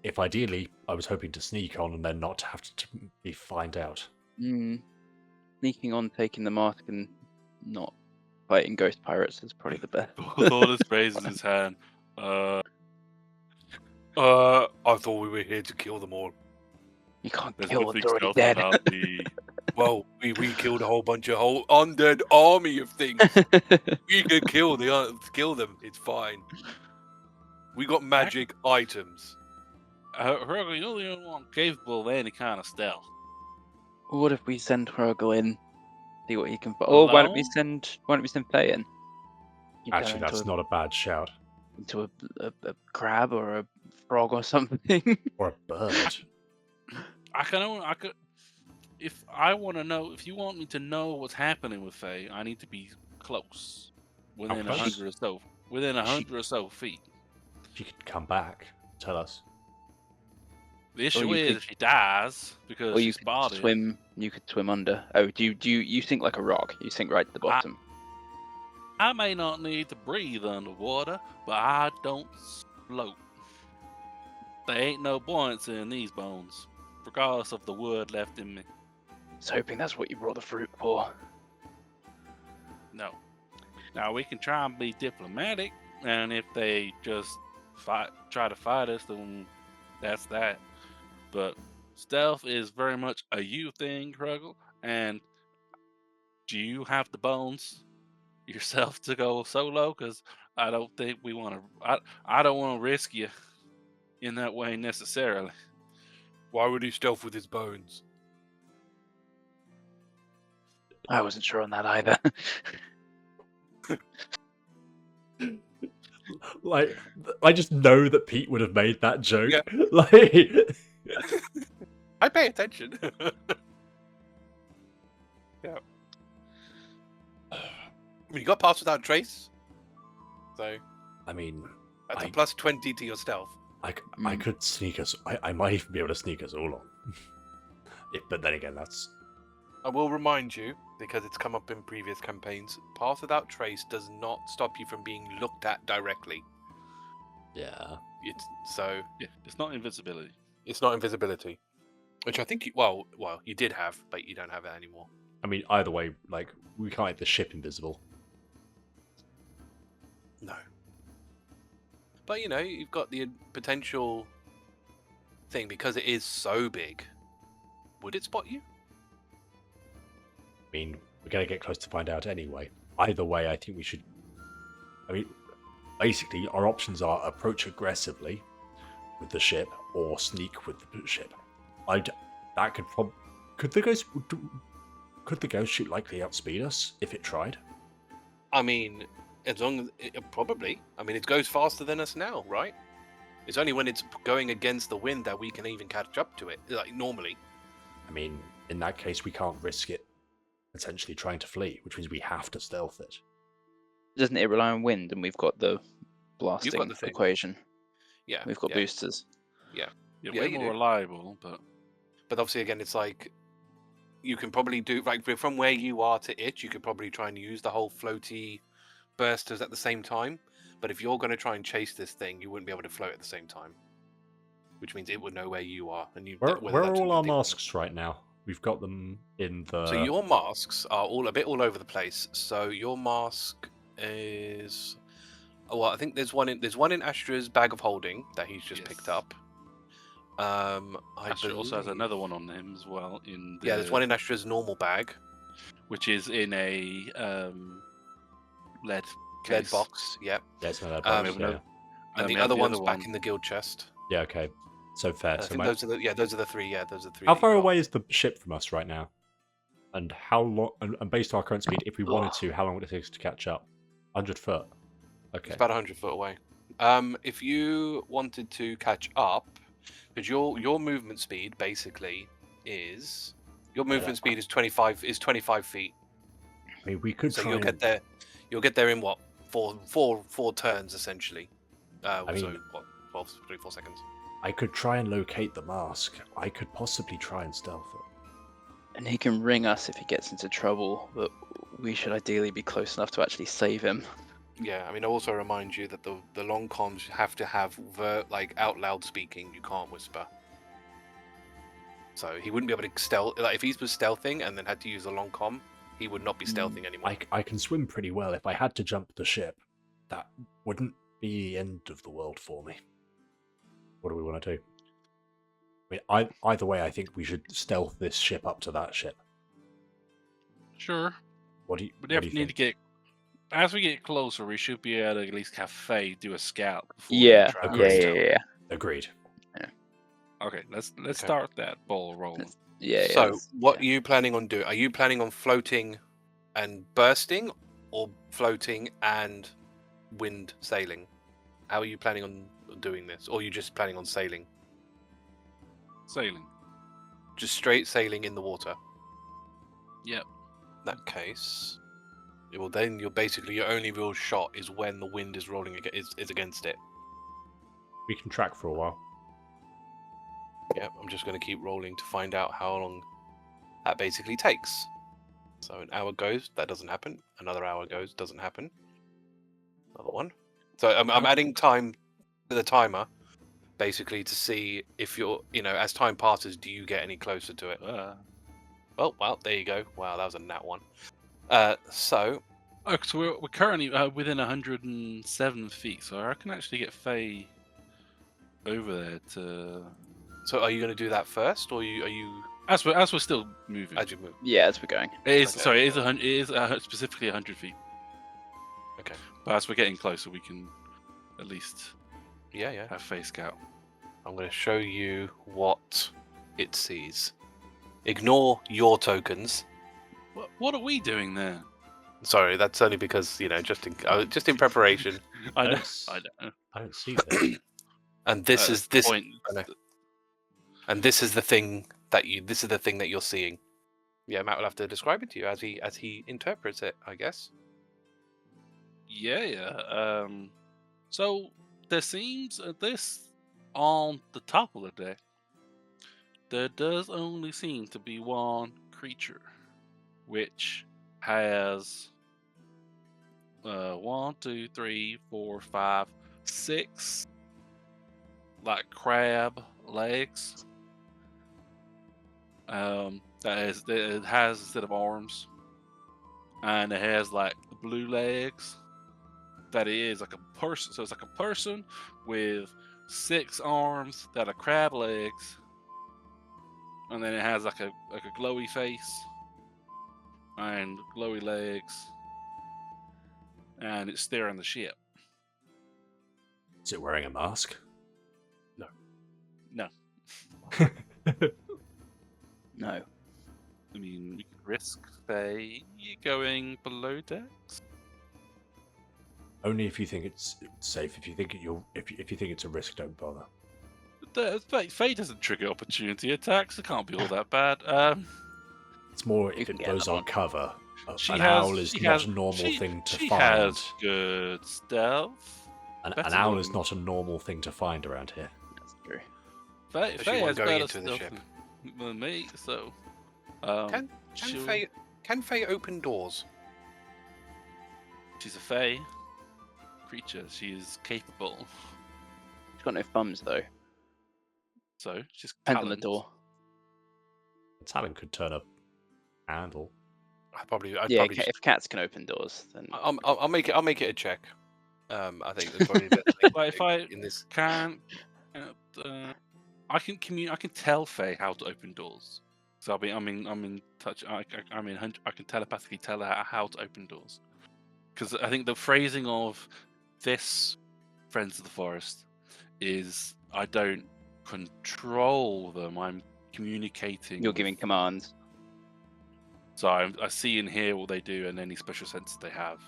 if ideally, I was hoping to sneak on and then not have to be find out. Sneaking on, taking the mask, and not fighting ghost pirates is probably the best. Thordas raises his hand. I thought we were here to kill them all. You can't There's kill nothing what's already stealthy dead. about the Well, we killed a whole undead army of things. We could kill them. It's fine. We got magic items. Hrugguhl, you're the only one capable of any kind of stealth. What if we send Hrugguhl in, see what he can? Or why don't we Alone? send Faye in? You turn Actually, that's into not a bad shout. into a crab or a frog or something. Or a bird. I could. If I want to know, if you want me to know what's happening with Faye, I need to be close, within close? 100 or so, within 100 or so feet. She could come back, tell us. The issue you is could- if she dies because or you she's could spotted. swim. You could swim under. Oh, do you sink like a rock? You sink right to the bottom. I may not need to breathe underwater, but I don't float. There ain't no buoyancy in these bones, regardless of the wood left in me. I was hoping that's what you brought the fruit for. No. Now we can try and be diplomatic, and if they just try to fight us, then that's that. But stealth is very much a you thing, Hrugguhl. And do you have the bones yourself to go solo? Because I don't think we want to. I don't want to risk you in that way necessarily. Why would he stealth with his bones? I wasn't sure on that either. Like, I just know that Pete would have made that joke. Yeah. Like, I pay attention. Yeah. You got pass without trace, so I mean, that's a plus 20 to your stealth. I could sneak us. I might even be able to sneak us all on. But then again, that's. I will remind you, because it's come up in previous campaigns, pass without trace does not stop you from being looked at directly. Yeah. Yeah, it's not invisibility. It's not invisibility, which I think you did have, but you don't have it anymore. I mean, either way, like, we can't make the ship invisible. No. But you've got the potential thing, because it is so big. Would it spot you? I mean, we're going to get close to find out anyway. Either way, I think we should. I mean, basically, our options are approach aggressively with the ship or sneak with the ship. That could Could the ghost shoot likely outspeed us if it tried? I mean, as long as probably. I mean, it goes faster than us now, right? It's only when it's going against the wind that we can even catch up to it, like normally. I mean, in that case, we can't risk it essentially trying to flee, which means we have to stealth it. Doesn't it rely on wind? And we've got the blasting the thing. equation. Yeah, We've got boosters. Yeah, Yeah, way you more do. reliable, but But obviously, again, it's like you can probably do like from where you are to it. You could probably try and use the whole floaty bursters at the same time. But if you're going to try and chase this thing, you wouldn't be able to float at the same time, which means it would know where you are. And you Where whether are that's all our anything or not. masks right now? We've got them in the. So your masks are all a bit all over the place. So your mask is Well, I think there's one in Astra's bag of holding that he's just picked Yes. up. I Astra also has believe- another one on him as well. Yeah, there's one in Astra's normal bag, which is in a lead lead case. box. Yeah, Yeah, it's not that Um, box. we have Yeah. and we the have other the one's other back one. in the guild chest. Yeah, okay. So fair. I So think those are the three. Yeah, those are the three. how that you far got. away is the ship from us right now? And how long? And based on our current speed, if we wanted to, how long would it take us to catch up? 100 foot. Okay. It's about 100 foot away. If you wanted to catch up, because your movement speed basically is your movement speed is 25 feet. I mean, we could So try. you'll get there. You'll get there in what four turns essentially. I mean- So what 3 4 seconds. I could try and locate the mask. I could possibly try and stealth it. And he can ring us if he gets into trouble, but we should ideally be close enough to actually save him. Yeah, I mean, I also remind you that the long comms have to have like out loud speaking. You can't whisper. So he wouldn't be able to stealth. Like if he was stealthing and then had to use a long comm, he would not be stealthing anymore. I can swim pretty well. If I had to jump the ship, that wouldn't be the end of the world for me. What do we want to do? I mean, either way, I think we should stealth this ship up to that ship. Sure. What do you? We what do definitely you need to think? get. As we get closer, we should be able to at least have Faye do a scout. Before Yeah, we try to Agreed. yeah, stealth. yeah, yeah. Agreed. Okay, let's Okay. start that ball rolling. Yeah, So that's- what yeah. are you planning on doing? Are you planning on floating and bursting, or floating and wind sailing? How are you planning on doing this, or are you just planning on sailing? Sailing. Just straight sailing in the water. Yep. In that case, well, then your only real shot is when the wind is rolling is against it. We can track for a while. Yeah, I'm just going to keep rolling to find out how long that basically takes. So an hour goes, that doesn't happen. Another hour goes, doesn't happen. Another one. So I'm adding time to the timer, basically to see if as time passes, do you get any closer to it? Oh, well, there you go. Wow, that was a nat one. So Oh, so we're currently within 107 feet, so I can actually get Faye over there to. So are you going to do that first, or are you As we're still moving. as you move? Yeah, as we're going. It is Okay. sorry. It is 100. It is specifically 100 feet. Okay. But as we're getting closer, we can at least Yeah. have Faye scout. I'm going to show you what it sees. Ignore your tokens. What are we doing there? Sorry, that's only because just in preparation. I know. Yes. I know. I don't see this. And this is That's the this, point. I know. And this is the thing that you're seeing. Yeah, Matt will have to describe it to you as he interprets it, I guess. Yeah. So there seems this on the top of the deck. There does only seem to be one creature, which has 1, 2, 3, 4, 5, 6 like crab legs. That it has instead of arms, and it has like blue legs. That it is like a person, so it's like a person with 6 arms that are crab legs, and then it has like a glowy face and glowy legs, and it's steering the ship. Is it wearing a mask? No, No. I mean we could risk going below decks. Only if you think it's safe. If you think if you think it's a risk, don't bother. Faye doesn't trigger opportunity attacks. It can't be all that bad. It's more You if can it get blows that our one. cover. She An has- owl is she not has- a normal she- thing to she find. has good stealth. An better owl is than- not a normal thing to find around here. That's true. Faye Especially one has going better into the stealth ship. than me, so. Can she'll- Can Faye open doors? She's a Fae creature. She is capable. She's got no thumbs though. So she's Depends on the talent. door. Talon could turn a handle. I'd Yeah, probably if cats can open doors, then I'll make it a check. I think there's probably a bit of Like if I in this. can, I can I can tell Faye how to open doors. So I'm in touch. I can telepathically tell her how to open doors. Because I think the phrasing of this Friends of the Forest is I don't control them. I'm communicating. You're with giving them. commands. So I see and hear what they do and any special senses they have.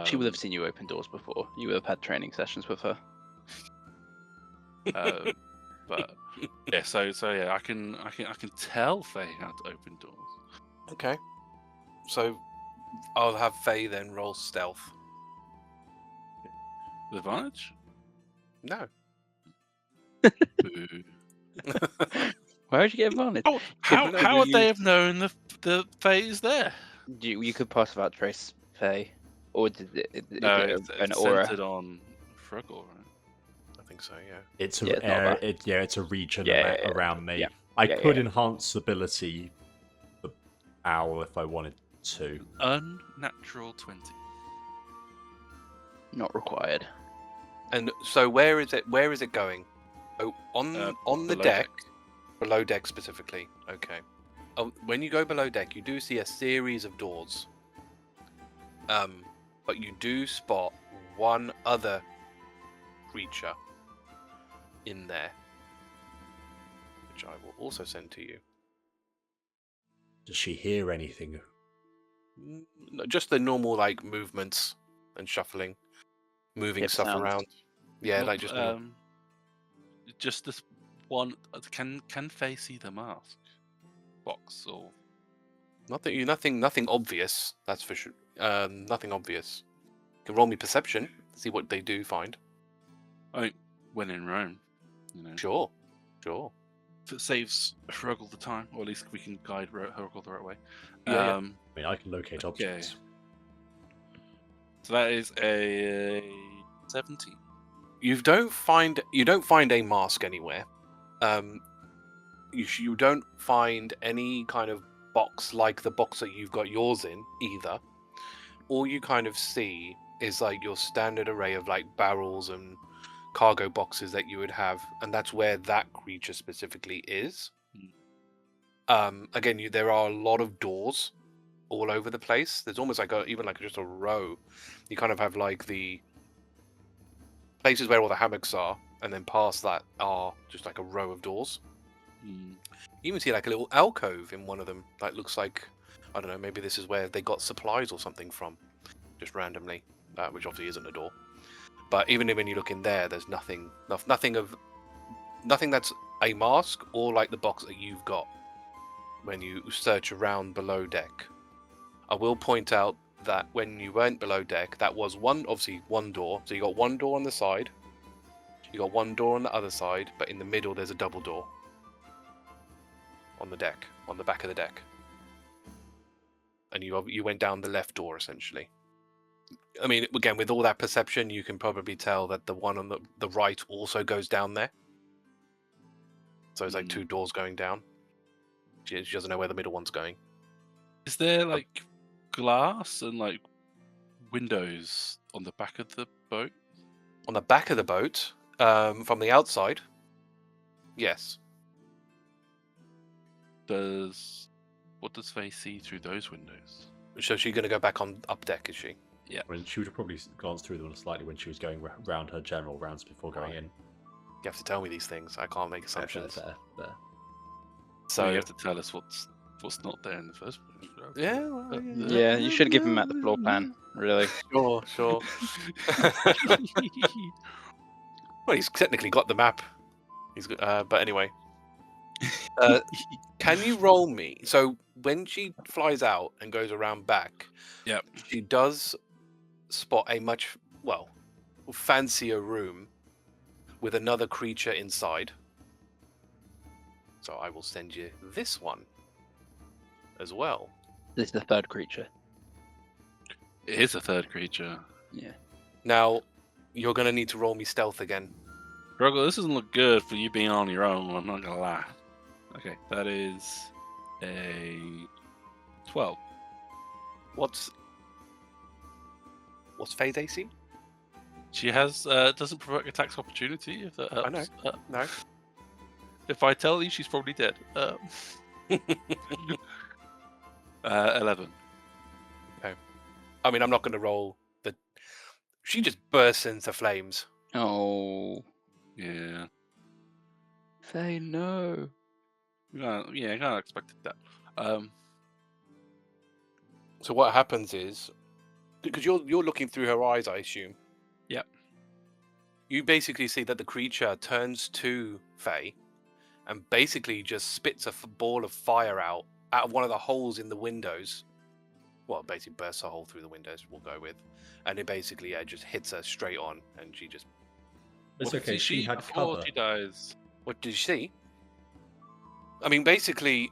She would have seen you open doors before. You would have had training sessions with her. But yeah, so yeah, I can tell Faye how to open doors. Okay. So I'll have Faye then roll stealth. With advantage? No. Boo. Why would you get advantage? How would they have known the Faye is there? You could pass without trace, Faye, or is No, it it's an aura? centered on Hrugguhl, right? I think so. Yeah. It's Yeah, a it's not area, that. it's a region Yeah, around me. yeah, I yeah, could yeah. enhance ability the owl if I wanted to. Unnatural 20. Not required. And so where is it? Where is it going? Oh, on the Below deck, below deck specifically. Okay. Oh, when you go below deck, you do see a series of doors. But you do spot one other creature in there, which I will also send to you. Does she hear anything? No, just the normal like movements and shuffling, moving Hip stuff sounds. around. Yeah, Not, like just normal. just this one. Can Faye see the mask box or? Nothing obvious. That's for sure. Nothing obvious. You can roll me perception, see what they do find. I when in Rome, you know. Sure. If it saves Hrugguhl the time, or at least we can guide Hrugguhl the right way. Yeah. I mean, I can locate objects. So that is a 17. You don't find a mask anywhere. You don't find any kind of box like the box that you've got yours in either. All you kind of see is like your standard array of like barrels and cargo boxes that you would have, and that's where that creature specifically is. Again, there are a lot of doors all over the place. There's almost like just a row. You kind of have like the places where all the hammocks are, and then past that are just like a row of doors. You even see like a little alcove in one of them. Like looks like, I don't know, maybe this is where they got supplies or something from, just randomly, which obviously isn't a door. But even when you look in there, there's nothing that's a mask or like the box that you've got when you search around below deck. I will point out that when you went below deck, that was one door. So you got one door on the side, you got one door on the other side, but in the middle there's a double door on the deck, on the back of the deck. And you went down the left door essentially. I mean, again, with all that perception, you can probably tell that the one on the right also goes down there. So it's like two doors going down. She doesn't know where the middle one's going. Is there like glass and like windows on the back of the boat? On the back of the boat, from the outside, yes. What does Faye see through those windows? So she's going to go back on up deck, is she? Yeah. Well, she would have probably glanced through them slightly when she was going round her general rounds before going in. You have to tell me these things. I can't make assumptions. Fair. So you have to tell us what's not there in the first place. Yeah, you should have given Matt the floor plan. Really. Sure. Well, he's technically got the map. But anyway. Can you roll me? So when she flies out and goes around back, yep, she does spot a much fancier room with another creature inside. So I will send you this one as well. This is the third creature. It is a third creature. Yeah. Now you're gonna need to roll me stealth again. Hrugguhl, this doesn't look good for you being on your own. I'm not gonna lie. Okay, that is a 12. What's Faye's AC? She has doesn't provoke attacks opportunity if that helps. I know. No. If I tell you, she's probably dead. 11. I mean, I'm not going to roll the. She just bursts into flames. Oh, Yeah. Faye, no. Yeah, I kind of expected that. So what happens is, because you're looking through her eyes, I assume. Yep. You basically see that the creature turns to Faye, and basically just spits a ball of fire out of one of the holes in the windows. Well, basically bursts a hole through the windows. We'll go with, and it basically just hits her straight on, and she just. It's What okay. does She had before cover. she dies? What did you see? I mean, basically,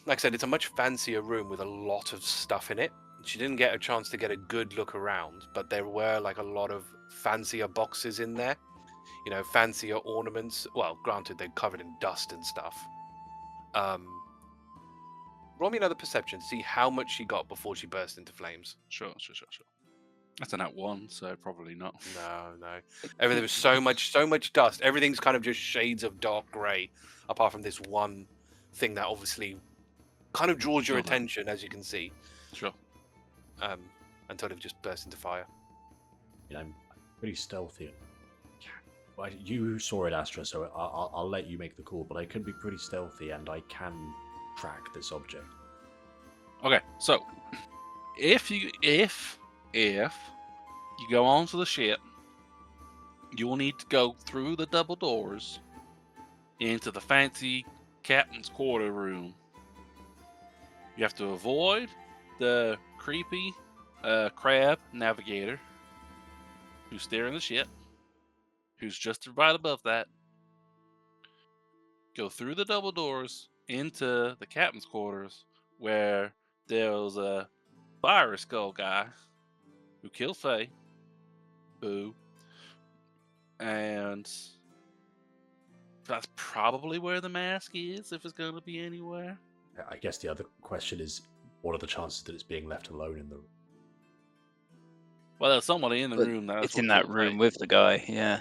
like I said, it's a much fancier room with a lot of stuff in it. She didn't get a chance to get a good look around, but there were like a lot of fancier boxes in there. You know, fancier ornaments. Well, granted, they're covered in dust and stuff. Roll me another perception. See how much she got before she burst into flames. Sure. That's a nat 1, so probably not. No. Everything was so much dust. Everything's kind of just shades of dark grey, apart from this one thing that obviously kind of draws your Sure. attention, as you can see. Sure. Until it just burst into fire. You know, I'm pretty stealthy. Well, you saw it, Astra, so I'll let you make the call. But I can be pretty stealthy, and I can track this object. Okay, so if you go onto the ship, you will need to go through the double doors into the fancy captain's quarter room. You have to avoid the creepy crab navigator who's steering the ship, who's just right above that. Go through the double doors into the captain's quarters, where there was a fire skull guy who killed Faye. Boo. And that's probably where the mask is, if it's going to be anywhere. I guess the other question is, what are the chances that it's being left alone in the room? Well, there's somebody in the But room. it's in that room with the guy, yeah.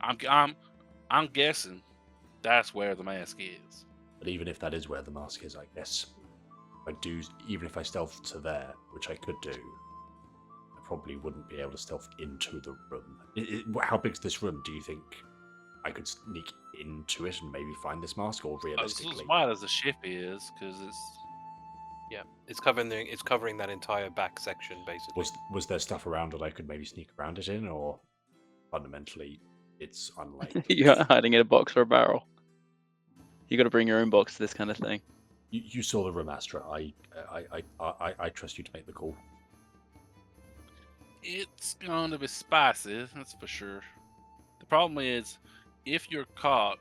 I'm guessing that's where the mask is. But even if that is where the mask is, I guess even if I stealth to there, which I could do, I probably wouldn't be able to stealth into the room. How big's this room? Do you think I could sneak into it and maybe find this mask, or It's realistically? as wide as the ship is, because it's. Yeah, it's covering that entire back section, basically. Was there stuff around that I could maybe sneak around it in, or fundamentally it's unlikely? You're hiding in a box or a barrel. You got to bring your own box to this kind of thing. You saw the room, Astra. I trust you to make the call. It's going to be spicy, that's for sure. The problem is, if you're caught,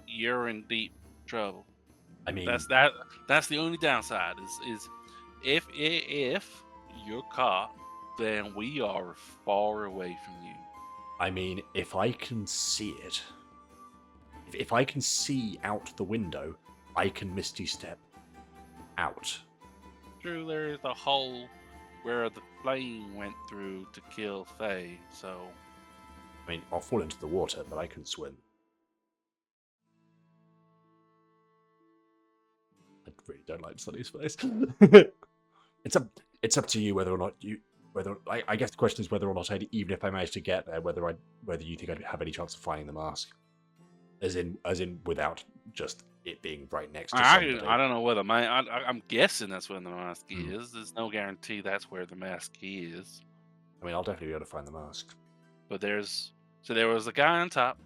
you're in deep trouble. I mean, That's the only downside. Is if you're caught, then we are far away from you. I mean, if I can see it, if I can see out the window, I can Misty Step out. True, there is a hole where the flame went through to kill Faye, so. I mean, I'll fall into the water, but I can swim. I really don't like Sunny's face. It's up to you whether or not I guess the question is whether or not even if I manage to get there, whether you think I'd have any chance of finding the mask, as in without just it being right next to somebody. I don't know whether I'm guessing that's where the mask is. There's no guarantee that's where the mask is. I mean, I'll definitely be able to find the mask. But there was a guy on top.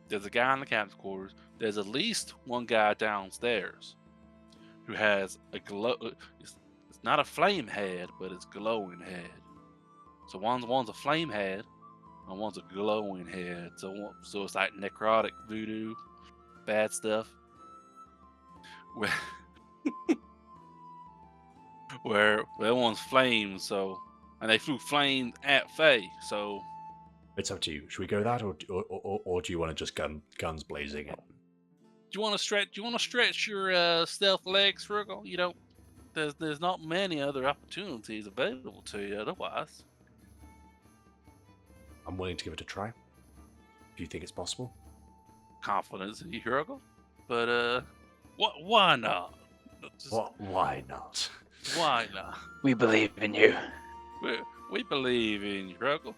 There's a guy in the captain's quarters. There's at least one guy downstairs who has a glow. It's not a flame head, but it's glowing head. So one's a flame head, and one's a glowing head. So it's like necrotic voodoo, bad stuff. Where that one's flames, and they flew flames at Faye, so. It's up to you. Should we go that, or do you want to just guns blazing it? Do you want to stretch? Your stealth legs, Hrugguhl? You don't. There's not many other opportunities available to you otherwise. I'm willing to give it a try. Do you think it's possible? Confidence in you, Hrugguhl. But why not? Just, What? Why not? Why not? We believe in you. We believe in you, Hrugguhl.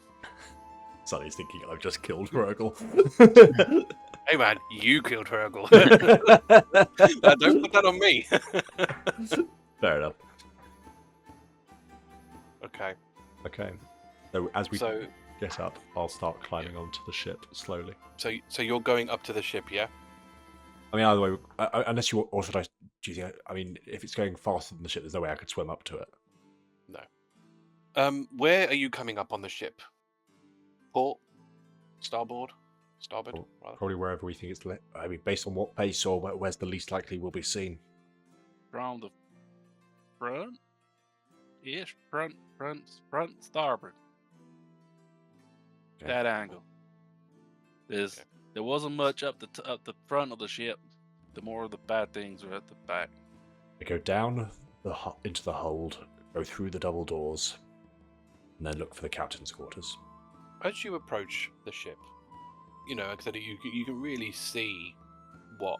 Sonny's thinking I've just killed Hrugguhl. Hey man, you killed Hrugguhl. Don't put that on me. Fair enough. Okay. Okay. So as we So get up, I'll start climbing onto the ship slowly. so you're going up to the ship, yeah? I mean, either way, unless you or should I? Do you think? I mean, if it's going faster than the ship, there's no way I could swim up to it. Where are you coming up on the ship? Port, starboard, starboard. Or Rather. probably wherever we think it's. I mean, based on what pace or where's the least likely we'll be seen. From the front? Ish, front, starboard. Okay. That angle. There wasn't much up the front of the ship. The more of the bad things are at the back. I go down into the hold, go through the double doors, and then look for the captain's quarters. As you approach the ship, you know, like I said, you can really see what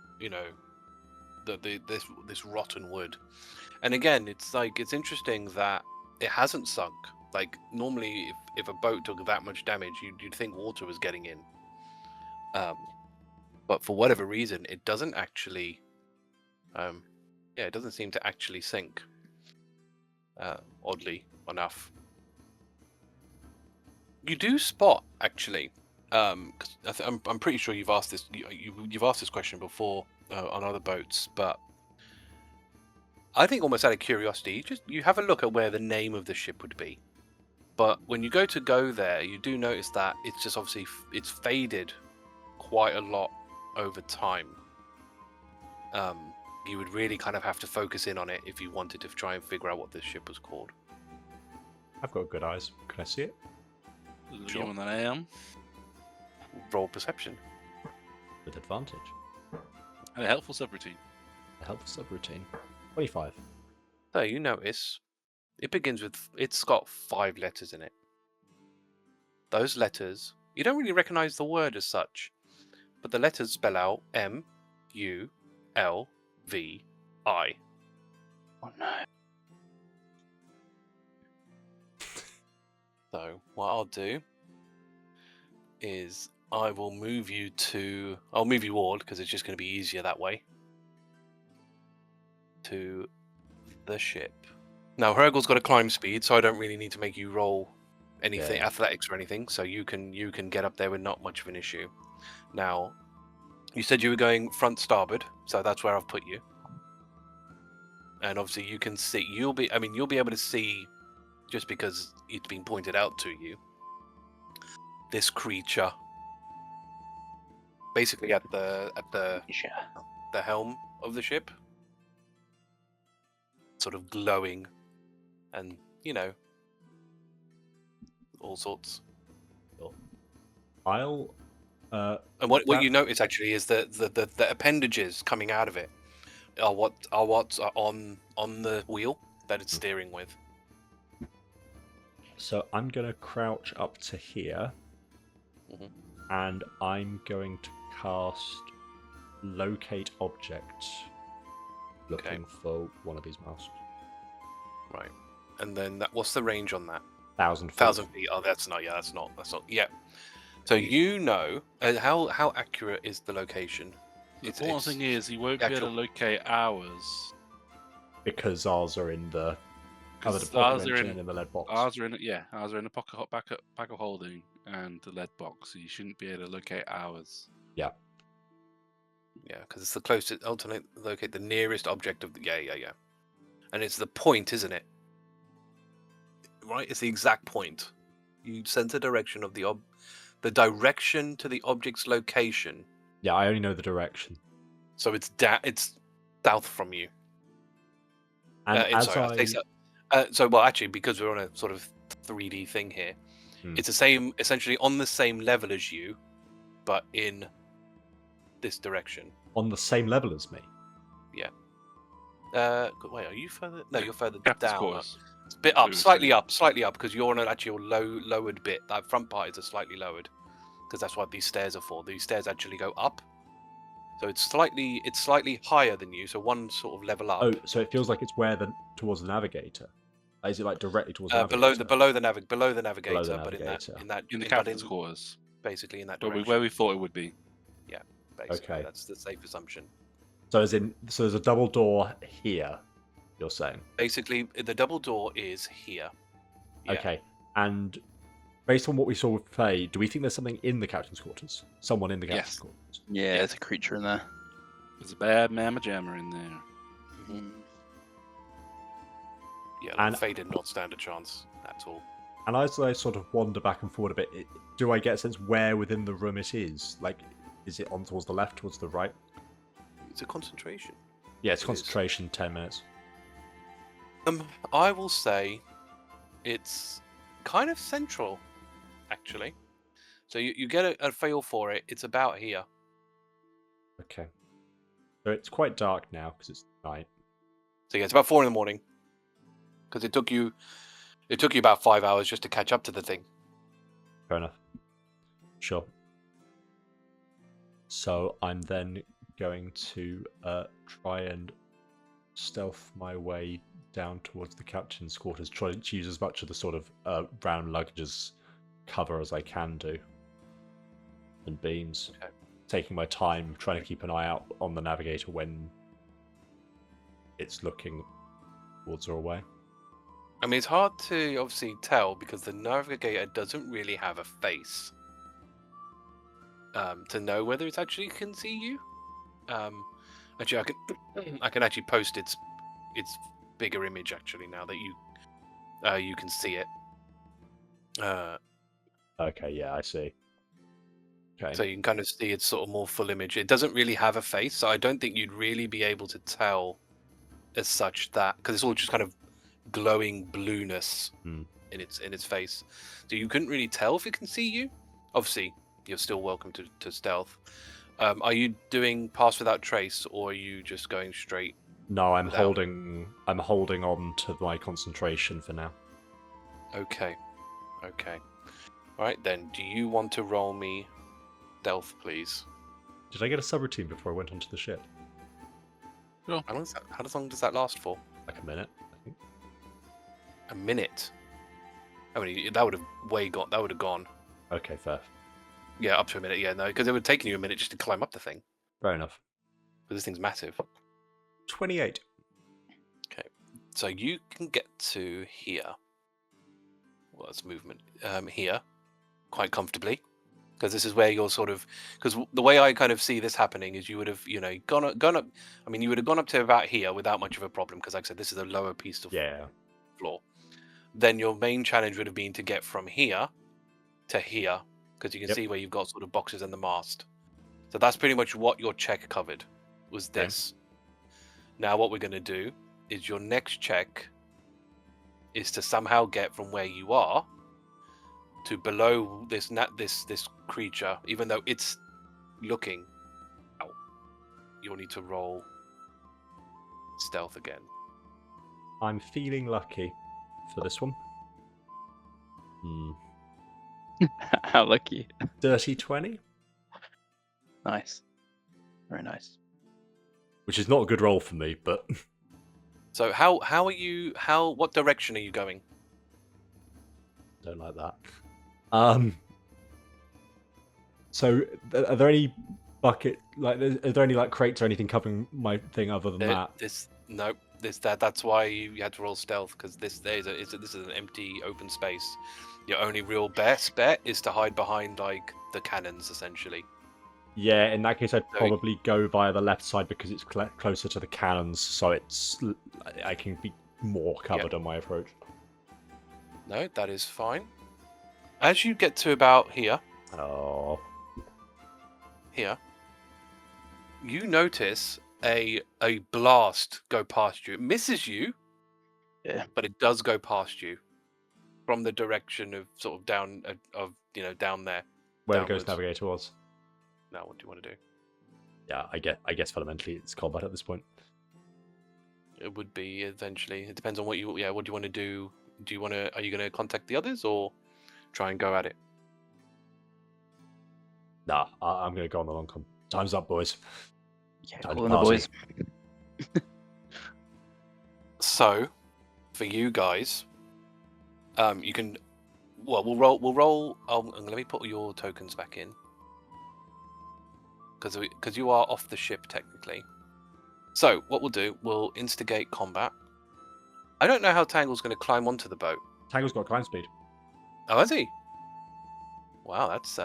this rotten wood. And again, it's interesting that it hasn't sunk. Like normally, if a boat took that much damage, you'd think water was getting in. But for whatever reason, it doesn't actually. It doesn't seem to actually sink. Oddly enough, you do spot actually. 'Cause I'm pretty sure you've asked this. You've asked this question before on other boats, but I think almost out of curiosity, you have a look at where the name of the ship would be. But when you go there, you do notice that it's just obviously it's faded quite a lot over time. You would really kind of have to focus in on it if you wanted to try and figure out what this ship was called. I've got good eyes. Can I see it? Sure. Human that I am. Roll perception. With advantage. And a helpful subroutine. A helpful subroutine. 25. So you notice it begins with, it's got 5 letters in it. Those letters, you don't really recognize the word as such, but the letters spell out M-U-L-V-I. Oh no. So what I'll do is I'll move you all because it's just going to be easier that way. To the ship. Now Hrugguhl's got a climb speed, so I don't really need to make you roll anything, athletics or anything. So you can get up there with not much of an issue. Now, you said you were going front starboard, so that's where I've put you. And obviously you can see. You'll be able to see, just because it's been pointed out to you, this creature. Basically at the helm of the ship. Sort of glowing, and all sorts. I'll. And what you notice actually is that the appendages coming out of it are what's on the wheel that it's steering with. So I'm gonna crouch up to here, and I'm going to cast Locate Object, looking for one of these masks. Right, and then what's the range on that? 1,000 feet. 1,000 feet. Oh, that's not. Yeah. So how accurate is the location? The important thing is he won't be able to locate ours. Because ours are in the other Ours department are and in the lead box. Ours are in the pack of holding and the lead box, so you shouldn't be able to locate ours. Yeah. Yeah, because it's the closest. Locate the nearest object of the. Yeah. And it's the point, isn't it? Right, it's the exact point. You sense the direction of the direction to the object's location. Yeah, I only know the direction. So it's south from you. And actually, because we're on a sort of 3D thing here, it's the same, essentially on the same level as you, but in this direction. On the same level as me? Yeah. Wait, are you further? No, you're further Captain's down. quarters. It's a bit up, We were slightly saying. up, slightly up, because you're on actually your lowered bit. That front part is slightly lowered, because that's what these stairs are for. These stairs actually go up, so it's slightly higher than you. So one sort of level up. Oh, so it feels like it's towards the navigator. Is it like directly towards the navigator? Below the navigator, Below the but navigator. In the captain's quarters. basically in that Where direction. we thought it would be. Yeah, basically Okay. that's the safe assumption. So there's a double door here. You're saying? Basically, the double door is here. Yeah. Okay. And based on what we saw with Faye, do we think there's something in the captain's quarters? Someone in the captain's Yes. quarters? Yeah, there's a creature in there. There's a bad mamma jammer in there. Mhm. Yeah, And- Faye did not stand a chance at all. And as I sort of wander back and forward a bit, do I get a sense where within the room it is? Like, is it on towards the left, towards the right? It's a concentration. Yeah, it's It is. concentration, 10 minutes. I will say it's kind of central, actually. So you get a feel for it. It's about here. Okay. So it's quite dark now because it's night. So yeah, it's about 4 a.m. because it took you about 5 hours just to catch up to the thing. Fair enough. Sure. So I'm then going to try and stealth my way down towards the captain's quarters, try to use as much of the sort of brown luggage as cover as I can do. And beams. Okay. Taking my time, trying to keep an eye out on the navigator when it's looking towards or away. I mean, it's hard to obviously tell because the navigator doesn't really have a face to know whether it actually can see you. Actually, I can actually post its bigger image actually now that you can see it. Okay, yeah, I see. Okay. So you can kind of see its sort of more full image. It doesn't really have a face, so I don't think you'd really be able to tell as such that because it's all just kind of glowing blueness in its face. So you couldn't really tell if it can see you. Obviously, you're still welcome to stealth. Are you doing pass without trace, or are you just going straight? No, I'm without- holding on to my concentration for now. Okay. All right then. Do you want to roll me stealth, please? Did I get a subroutine before I went onto the ship? How long does that last for? Like a minute, I think. A minute. I mean, that would have gone. Okay, fair. Yeah, up to a minute. Yeah, no, because it would have taken you a minute just to climb up the thing. Fair enough. Because this thing's massive. 28. So you can get to here. Well, that's movement. Here, quite comfortably, because this is where you're sort of. Because the way I kind of see this happening is you would have, gone up. I mean, you would have gone up to about here without much of a problem, because like I said, this is a lower piece of Yeah. floor. Then your main challenge would have been to get from here to here, because you can Yep. see where you've got sort of boxes and the mast. So that's pretty much what your check covered, was Okay. this. Now what we're going to do is your next check is to somehow get from where you are to below this creature, even though it's looking out. You'll need to roll stealth again. I'm feeling lucky for this one. How lucky. Dirty 20, Nice. Very nice. which is not a good roll for me, but So what direction are you going? don't like that. So are there any are there any like crates or anything covering my thing other than that? That's why you had to roll stealth, because this is an empty open space. Your only real best bet is to hide behind like the cannons, essentially. Yeah, in that case, I'd probably go via the left side because it's closer to the cannons, so I can be more covered on my approach. No, that is fine. As you get to about here, you notice a blast go past you. It misses you, Yeah. but it does go past you from the direction of sort of down down there. Where the Downwards. Ghost Navigator was. Now, what do you want to do? Yeah, I guess fundamentally it's combat at this point. It would be eventually. It depends on what you. Yeah, what do you want to do? Do you want to? Are you going to contact the others or try and go at it? Nah, I'm going to go on the long con. Time's up, boys. Yeah, Time to calling the party. boys. So, for you guys, you can. Well, we'll roll. We'll roll. Let me put your tokens back in because you are off the ship technically. So what we'll do, we'll instigate combat. I don't know how Tangle's going to climb onto the boat. Tangle's got climb speed. Oh, has he? Wow, that's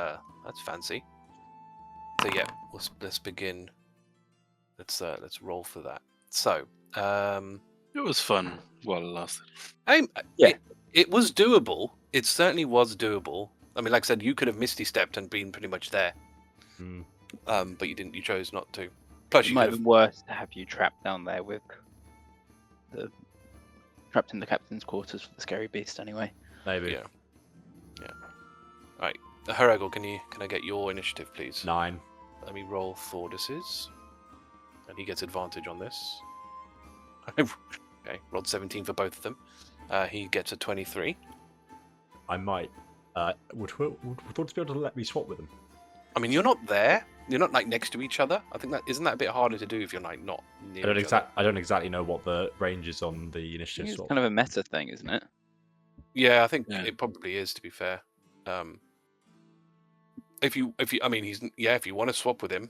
fancy. So yeah, let's begin. Let's roll for that. So, It was fun while it lasted. Yeah. it was doable. It certainly was doable. I mean, like I said, you could have misty stepped and been pretty much there. But you didn't. You chose not to. Plus, It you might could have have. been worse to have you trapped down there with trapped in the captain's quarters for the scary beast. Anyway. Maybe. Yeah. Right, Hrugguhl, can I get your initiative, please? 9. Let me roll Thordas's, and he gets advantage on this. Okay, rolled 17 for both of them. He gets a 23. I might. Would Thordas be able to let me swap with them? I mean, you're not there. You're not like next to each other. I think that isn't that a bit harder to do if you're like not near each other? I don't exactly know what the range is on the I initiative think swap. it's kind of a meta thing, isn't it? Yeah, I think Yeah. it probably is. To be fair, if you, I mean, if you want to swap with him,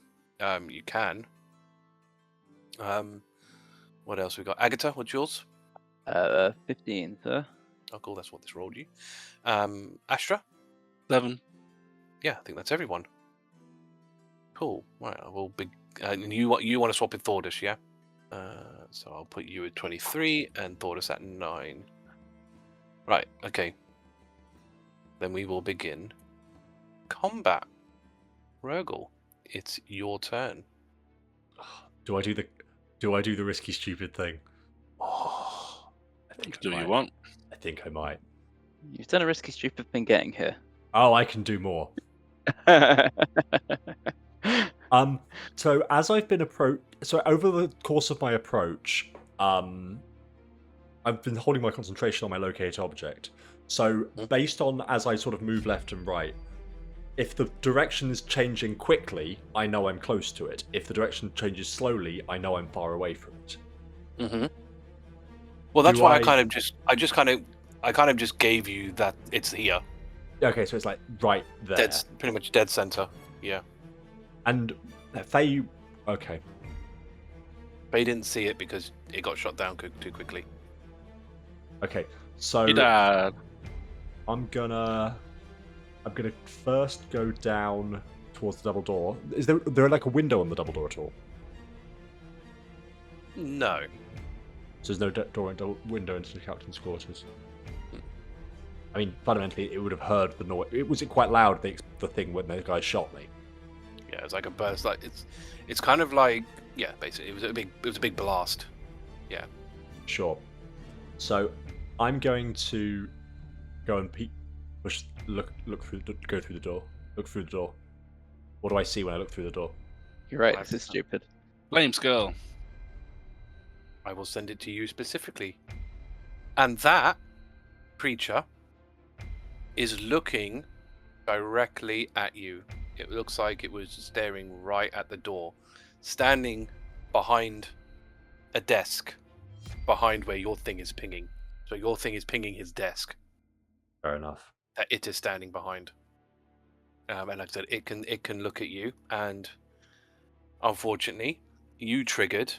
you can. What else we got? Agata, what's yours? 15, sir. Oh, cool. That's what this rolled you. Astra. 7. Yeah, I think that's everyone. Cool. Right, we'll be. And you want to swap with Thordas, yeah? So I'll put you at 23 and Thordas at 9. Right. Okay. Then we will begin combat. Hrugguhl, it's your turn. Do I do the risky stupid thing? Oh, I think Do I you might. want? I think I might. You've done a risky, stupid thing getting here. Oh, I can do more. So as I've been over the course of my approach, I've been holding my concentration on my locate object. So based on as I sort of move left and right, if the direction is changing quickly, I know I'm close to it. If the direction changes slowly, I know I'm far away from it. Mm-hmm. Well, that's Do why I I kind of just gave you that it's here. Okay, so it's like right there. That's pretty much dead center. Yeah. And Faye, okay. They didn't see it because it got shot down too quickly. Okay, so He died. I'm gonna first go down towards the double door. Is there like a window on the double door at all? No. So there's no window into the captain's quarters. I mean, fundamentally, it would have heard the noise. Was it quite loud? The thing when the guy shot me. Yeah, it's like a burst. Like it's kind of like basically it was a big blast. Yeah. Sure. So I'm going to go and go through the door. Look through the door. What do I see when I look through the door? You're right, this is stupid. Flame skull. I will send it to you specifically. And that creature is looking directly at you. It looks like it was staring right at the door, standing behind a desk, behind where your thing is pinging. So your thing is pinging his desk Fair enough. that it is standing behind. And like I said, it can look at you, and unfortunately, you triggered.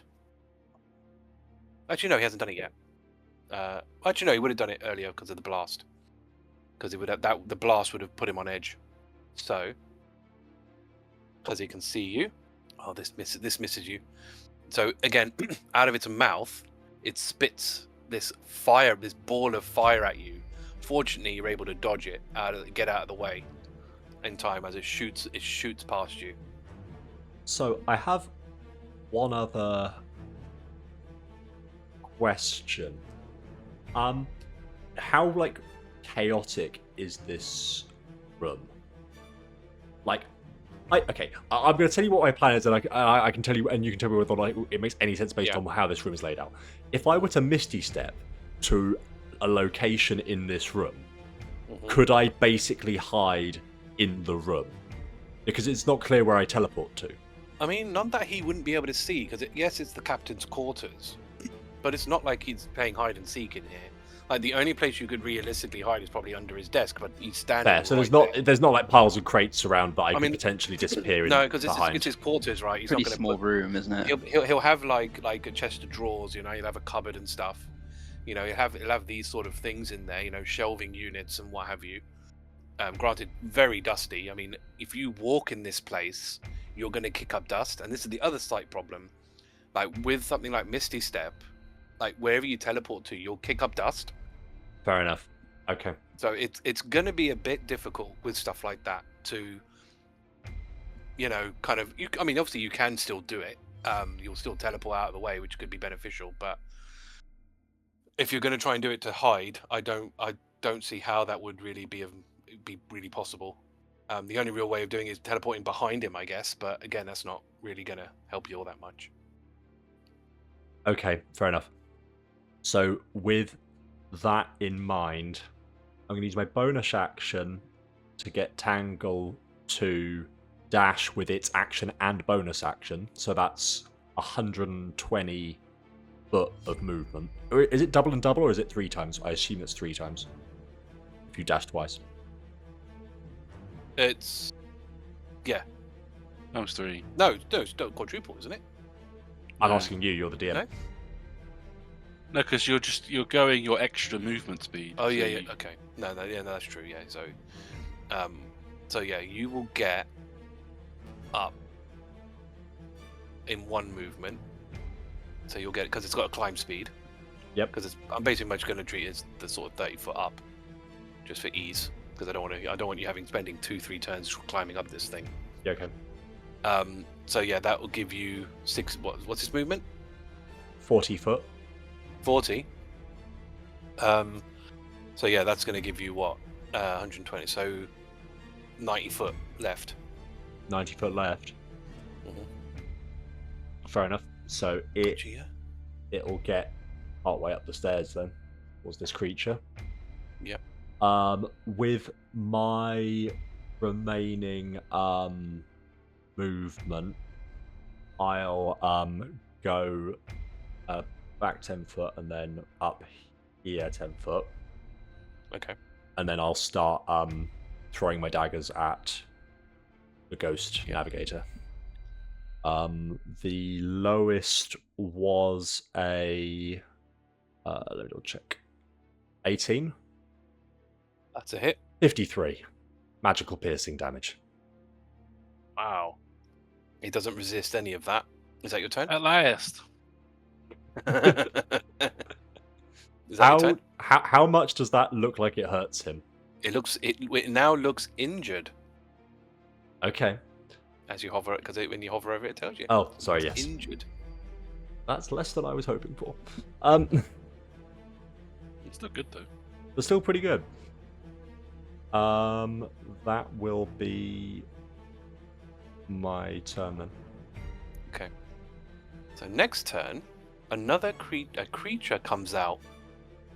Actually, no, he hasn't done it yet. Actually, no, he would have done it earlier because of the blast. Because the blast would have put him on edge. So, because he can see you, this misses you. So again, out of its mouth, it spits this ball of fire at you. Fortunately, you're able to dodge it, get out of the way in time as it shoots past you. So I have one other question. How chaotic is this room? Okay, I'm going to tell you what my plan is, and I can tell you, and you can tell me whether or not it makes any sense based on how this room is laid out. If I were to Misty Step to a location in this room, could I basically hide in the room? Because it's not clear where I teleport to. I mean, not that he wouldn't be able to see, because yes, it's the captain's quarters, but it's not like he's playing hide and seek in here. Like the only place you could realistically hide is probably under his desk, but he's standing. Fair. So there's not like piles of crates around that I could potentially disappear in. No, because it's his quarters, right? He's Pretty not gonna small room, isn't it? He'll have like a chest of drawers, he'll have a cupboard and stuff. He'll have these sort of things in there, shelving units and what have you. Granted, very dusty. I mean, if you walk in this place, you're going to kick up dust, and this is the other slight problem. Like with something like Misty Step, like wherever you teleport to, you'll kick up dust. Fair enough. Okay. So it's going to be a bit difficult with stuff like that to, kind of. I mean, obviously you can still do it. You'll still teleport out of the way, which could be beneficial. But if you're going to try and do it to hide, I don't see how that would really be really possible. The only real way of doing it is teleporting behind him, I guess. But again, that's not really going to help you all that much. Okay, fair enough. So with that in mind, I'm going to use my bonus action to get Tangle to dash with its action and bonus action. So that's 120 foot of movement. Is it double and double, or is it 3 times? I assume it's 3 times. If you dash twice. It's... yeah. Times 3. No, it's quadruple, isn't it? I'm No. asking you, you're the DM. No? No, because you're going your extra movement speed. Oh so yeah, you- okay. No, that's true. Yeah, so yeah, you will get up in one movement. So you'll get, because it's got a climb speed. Yep. Because I'm basically much going to treat it as the sort of 30 foot up, just for ease. Because I don't want you spending 2-3 turns climbing up this thing. Yeah, okay. So yeah, that will give you 6. What's his movement? 40 foot. 40. So yeah, that's going to give you what? 120. So 90 foot left. 90 foot left. Mhm. Fair enough. So Gotcha. it'll get partway up the stairs then. Was this creature? Yep. With my remaining movement, I'll go back 10 foot and then up here 10 foot. Okay. And then I'll start throwing my daggers at the ghost navigator. The lowest was a let me double check. 18. That's a hit. 53. Magical piercing damage. Wow. He doesn't resist any of that. Is that your turn? At last. Is that your turn? How much does that look like it hurts him? It now looks injured Okay. as you hover, because when you hover over it tells you. Oh, sorry, It's yes. injured. That's less than I was hoping for. It's still good though. But still pretty good. That will be my turn then. Okay. So next turn, another creature comes out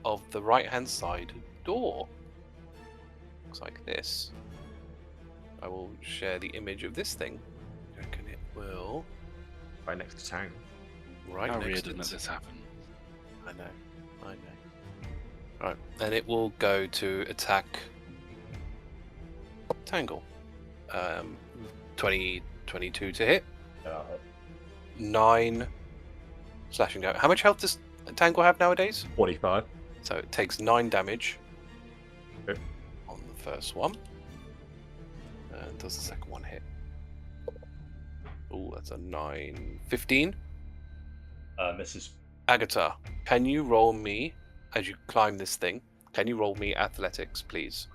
of the right-hand side door. Looks like this. I will share the image of this thing. I reckon it will. Right next to Tang. Right How next weird to didn't this happen? I know. Right, and it will go to attack Tangle. 22 to hit. 9 slashing damage. How much health does Tangle have nowadays? 45. So it takes 9 damage Okay. on the first one. And does the second one hit? Oh, that's a 9. 15. Misses. Agata, can you roll me, as you climb this thing, can you roll me athletics, please?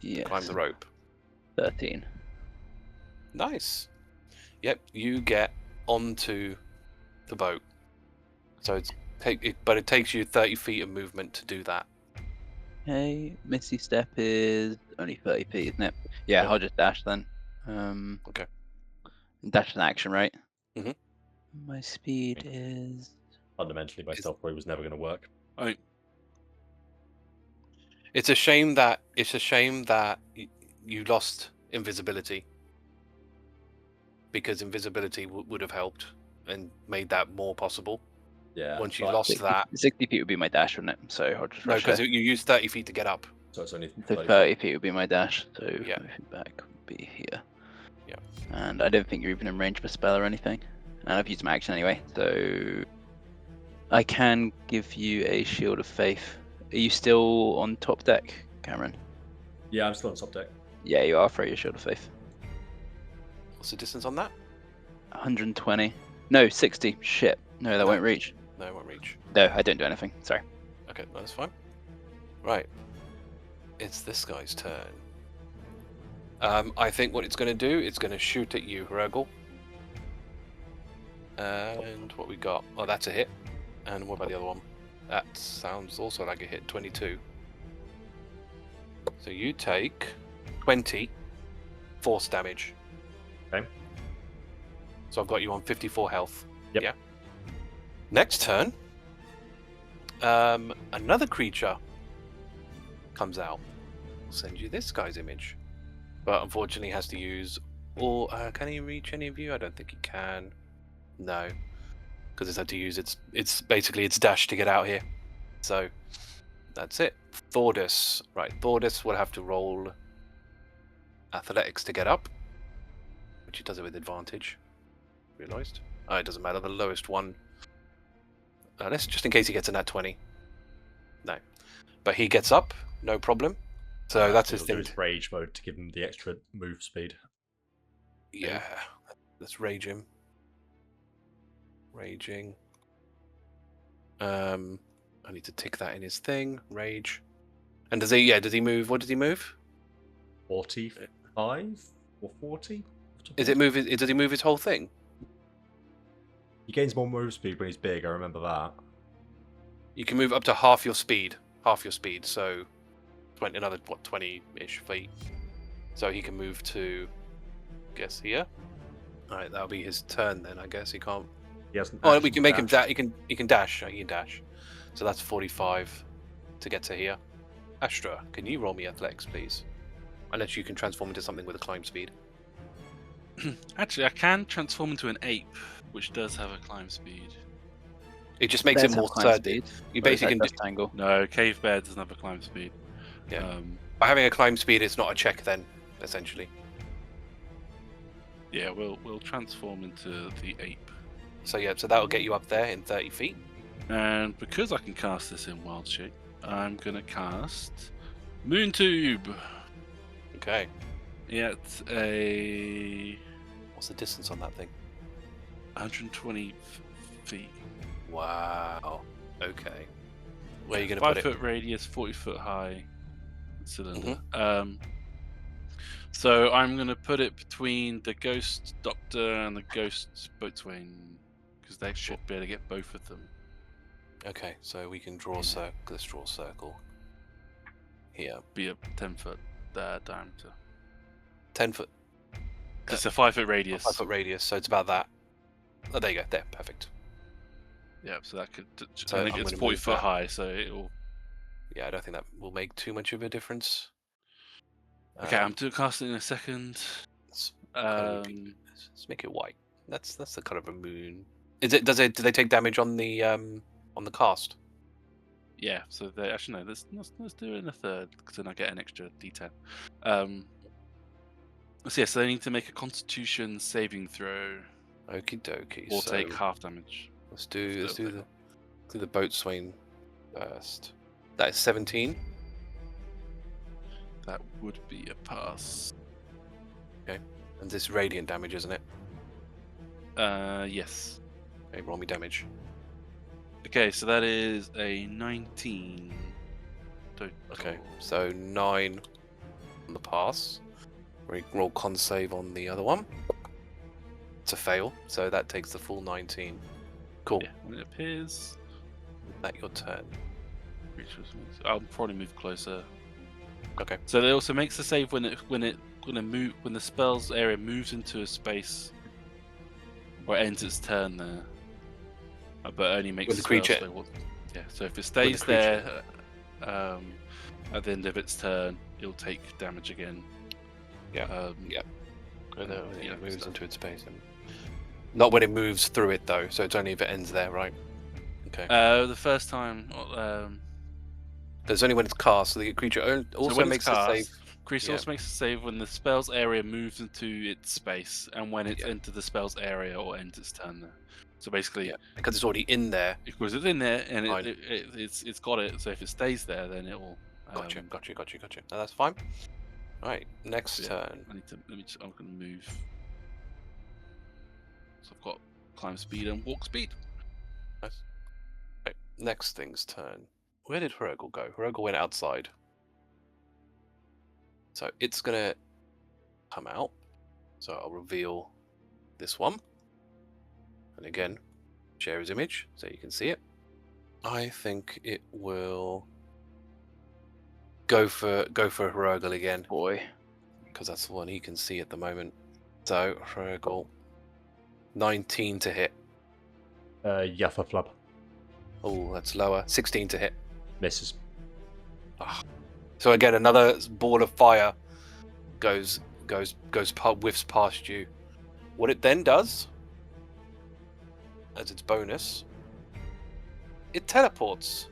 Yes. Climb the rope. 13. Nice. Yep, you get onto the boat. So but it takes you 30 feet of movement to do that. Okay, Misty Step is only 30 feet, isn't it? Yeah, Yeah. I'll just dash then. Okay. Dash an action, right? Mhm. My speed is. Fundamentally, my stealth probably was never going to work. It's a shame that you lost invisibility, because invisibility would have helped and made that more possible. Yeah. Once you but lost 60, that, 60 feet would be my dash, wouldn't it? So I'll just no, rush because there. you used 30 feet to get up. So it's only So 30 30 feet would be my dash. So Yeah. 30 feet back would be here. Yeah. And I don't think you're even in range of a spell or anything. And I've used my action anyway, so I can give you a shield of faith. Are you still on top deck, Cameron? Yeah, I'm still on top deck. Yeah, you are. Throw your shield of faith. What's the distance on that? 120. No, 60. Shit. No, that No. won't reach. No, it won't reach. No, I don't do anything. Sorry. Okay, no, that's fine. Right. It's this guy's turn. I think what it's going to do, it's going to shoot at you, Hrugguhl. And what we got? Oh, that's a hit. And what about the other one? That sounds also like a hit, 22. So you take 20 force damage. Okay. So I've got you on 54 health. Yep. Yeah. Next turn, another creature comes out. I'll send you this guy's image. But unfortunately has to use all... can he reach any of you? I don't think he can. No. Because it's had to use it's basically its dash to get out here. So that's it. Thordas. Right, Thordas will have to roll athletics to get up, which he does it with advantage. Realised. Oh, it doesn't matter. The lowest one. Let's just in case he gets a nat 20. No, but he gets up, no problem. So that's his He'll do thing. his rage mode to give him the extra move speed. Yeah, let's rage him. Raging. I need to tick that in his thing. Rage. And does he? Yeah, does he move? What does he move? 45 or 40? Is it move? Does he move his whole thing? He gains more move speed when he's big. I remember that. You can move up to half your speed. Half your speed. So, another 20-ish feet. So he can move to, I guess here. All right, that'll be his turn then. I guess he can't. He hasn't. Oh, we can make him dash. He can dash. He can dash. So that's 45 to get to here. Astra, can you roll me athletics, please? Unless you can transform into something with a climb speed. Actually, I can transform into an ape, which does have a climb speed. It just makes Does it have more climb sturdy. speed, You or is basically that can do, dust tangle. No, cave bear doesn't have a climb speed. Yeah. By having a climb speed, it's not a check then, essentially. Yeah, we'll transform into the ape. So yeah, so that'll get you up there in 30 feet. And because I can cast this in wild shape, I'm gonna cast Moon Tube. Okay. Yeah, it's a What's the distance on that thing? 120 feet. Wow. Okay. Where are you going to 5 put it? foot radius, 40 foot high cylinder. Mm-hmm. So I'm gonna put it between the Ghost Doctor and the Ghost Boatswain, because they should be able to get both of them. Okay, so we can draw a circle. Let's draw a circle. Here. Be a 10-foot diameter. 10 foot. It's a 5 foot radius. 5 foot radius, so it's about that. Oh, there you go. There, perfect. Yeah, so that could. So I think I'm it's gonna 40 move foot that. high, so it'll. Yeah, I don't think that will make too much of a difference. Okay, I'm doing casting in a second. Let's, let's make it white. That's the color of a moon. Is it? Do they take damage on the cast? Yeah, so they actually no. Let's do it in a third, because then I get an extra D10. So they need to make a Constitution saving throw Okie dokie. or so take half damage. let's do Still the boatswain first. That is 17. That would be a pass. And this radiant damage, isn't it? Yes. Okay, roll me damage. Okay, so that is a 19. Total. Okay, so 9 on the pass. Roll con save on the other one. It's a fail, so that takes the full 19. Cool. Yeah, when it appears, That your turn. I'll probably move closer. Okay. So it also makes a save when the spell's area moves into a space or ends its turn there. But only makes With the spells creature- they want. Yeah, so if it stays there at the end of its turn, it'll take damage again. Yeah. Yeah. When it Yeah, moves so- into its space. Not when it moves through it, though, so it's only if it ends there, right? Okay. The first time, There's only when it's cast, so the creature also so when makes it's cast, a save. creature yeah. also makes a save when the spell's area moves into its space, and when it's Yeah. entered the spell's area or ends its turn there. So basically, Yeah, because it's already in there. because it's in there and Fine. it's got it. So if it stays there, then it will. Gotcha. No, that's fine. Alright, next Yeah. turn. I need to. I'm gonna move. So I've got climb speed and walk speed. Nice. Okay, next thing's turn. Where did Hrugguhl go? Hrugguhl went outside. So it's gonna come out. So I'll reveal this one. And again, share his image so you can see it. I think it will go for Hrugguhl again, Boy. because that's the one he can see at the moment. So Hrugguhl, 19 to hit. Yaffa flub. Oh, that's lower. 16 to hit. Misses. So again, another ball of fire whiffs past you. What it then does, as its bonus, it teleports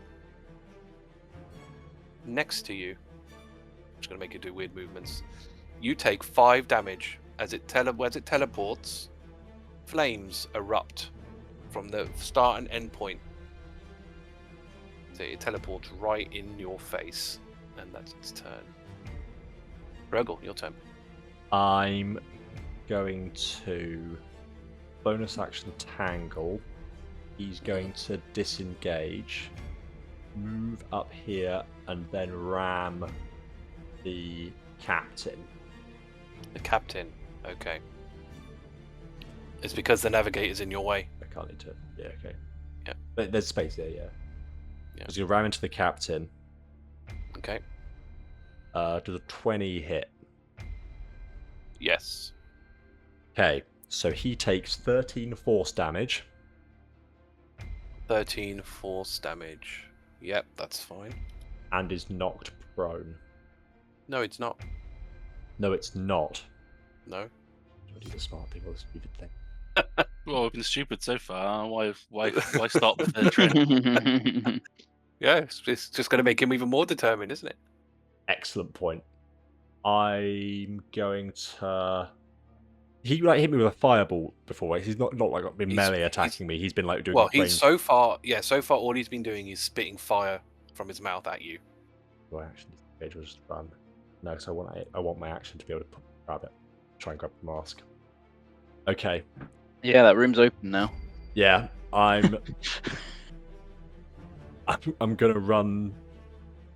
next to you. I'm just gonna make it do weird movements. You take 5 damage as it teleports. Flames erupt from the start and end point. So it teleports right in your face, and that's its turn. Hrugguhl, your turn. I'm going to bonus action tangle. He's going to disengage, move up here, and then ram the captain. The captain. Okay. It's because the navigator's in your way. I can't into it. Yeah, okay. Yeah. But there's space there, yeah. Yeah. Because you ram into the captain. Okay. Does a 20 hit? Yes. Okay, so he takes 13 force damage. 13 force damage. Yep, that's fine. And is knocked prone. No, it's not. No, it's not. No. Do I do the smart thing or the stupid thing? Well, we've been stupid so far. Why stop the trend? Yeah, it's just going to make him even more determined, isn't it? Excellent point. I'm going to. He like hit me with a fireball before. Right? He's not like been melee attacking me. He's been like doing. Well, range... he's so far all he's been doing is spitting fire from his mouth at you. Do I actually disengage or just run? No, because I want my action to be able to grab it. Try and grab the mask. Okay. Yeah, that room's open now. Yeah, I'm gonna run.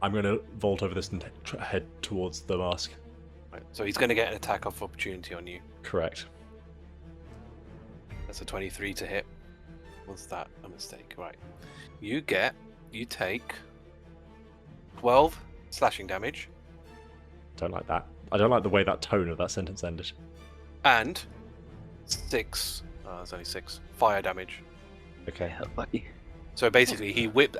I'm gonna vault over this and head towards the mask. Right. So he's going to get an attack of opportunity on you. Correct. That's a 23 to hit. Was that a mistake? Right. You take 12 slashing damage Don't like that. I don't like the way that tone of that sentence ended. and 6. There's only 6 fire damage. Okay. Lucky. So basically, he whips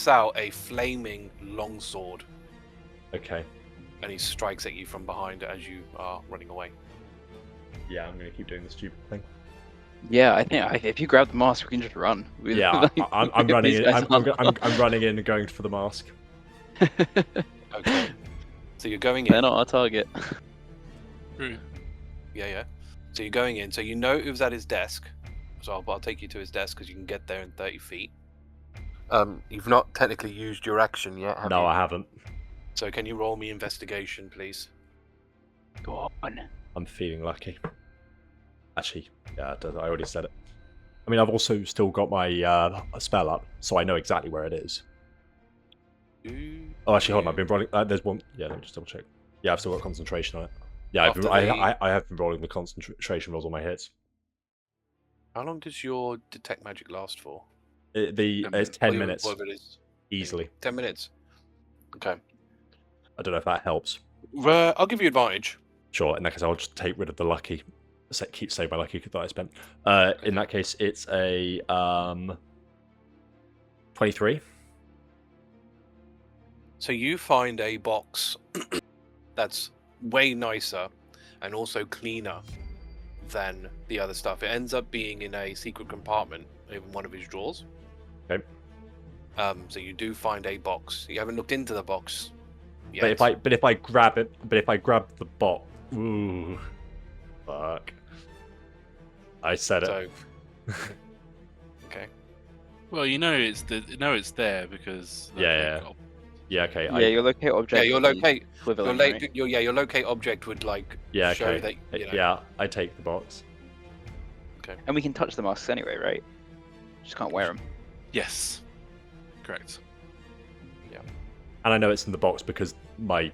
out a flaming longsword Okay. and he strikes at you from behind as you are running away. Yeah, I'm gonna keep doing the stupid thing. Yeah, I think if you grab the mask, we can just run. Yeah, I'm running These in. guys I'm running in and going for the mask. Okay. So you're going in. They're not our target. Yeah. So you're going in. So you know it was at his desk. So I'll take you to his desk because you can get there in 30 feet. You've not technically used your action yet, have you? No, I haven't. So can you roll me investigation, please? Go on. I'm feeling lucky. Actually, yeah, I already said it. I mean, I've also still got my spell up, so I know exactly where it is. Oh, actually, hold on. I've been rolling. There's one. Yeah, let me just double check. Yeah, I've still got concentration on it. Yeah, I have been rolling the concentration rolls on my hits. How long does your detect magic last for? It's 10 minutes. Whatever it is. Easily. 10 minutes. Okay. I don't know if that helps. I'll give you advantage. Sure, in that case, I'll just take rid of the lucky. keep saving my lucky that I spent. In that case, it's a 23. So you find a box that's way nicer and also cleaner than the other stuff. It ends up being in a secret compartment in one of his drawers. Okay. So you do find a box. You haven't looked into the box yet. But if I grab the box, ooh, fuck. I said it. So, okay. Well, it's there because Yeah. Yeah, okay. Yeah, your locate object. Yeah, your is locate. twiddling, Your, right? your locate object would like Yeah, show okay. that. You know, Yeah, I take the box. And we can touch the masks anyway, right? Just can't wear them. Yes. Correct. And I know it's in the box because my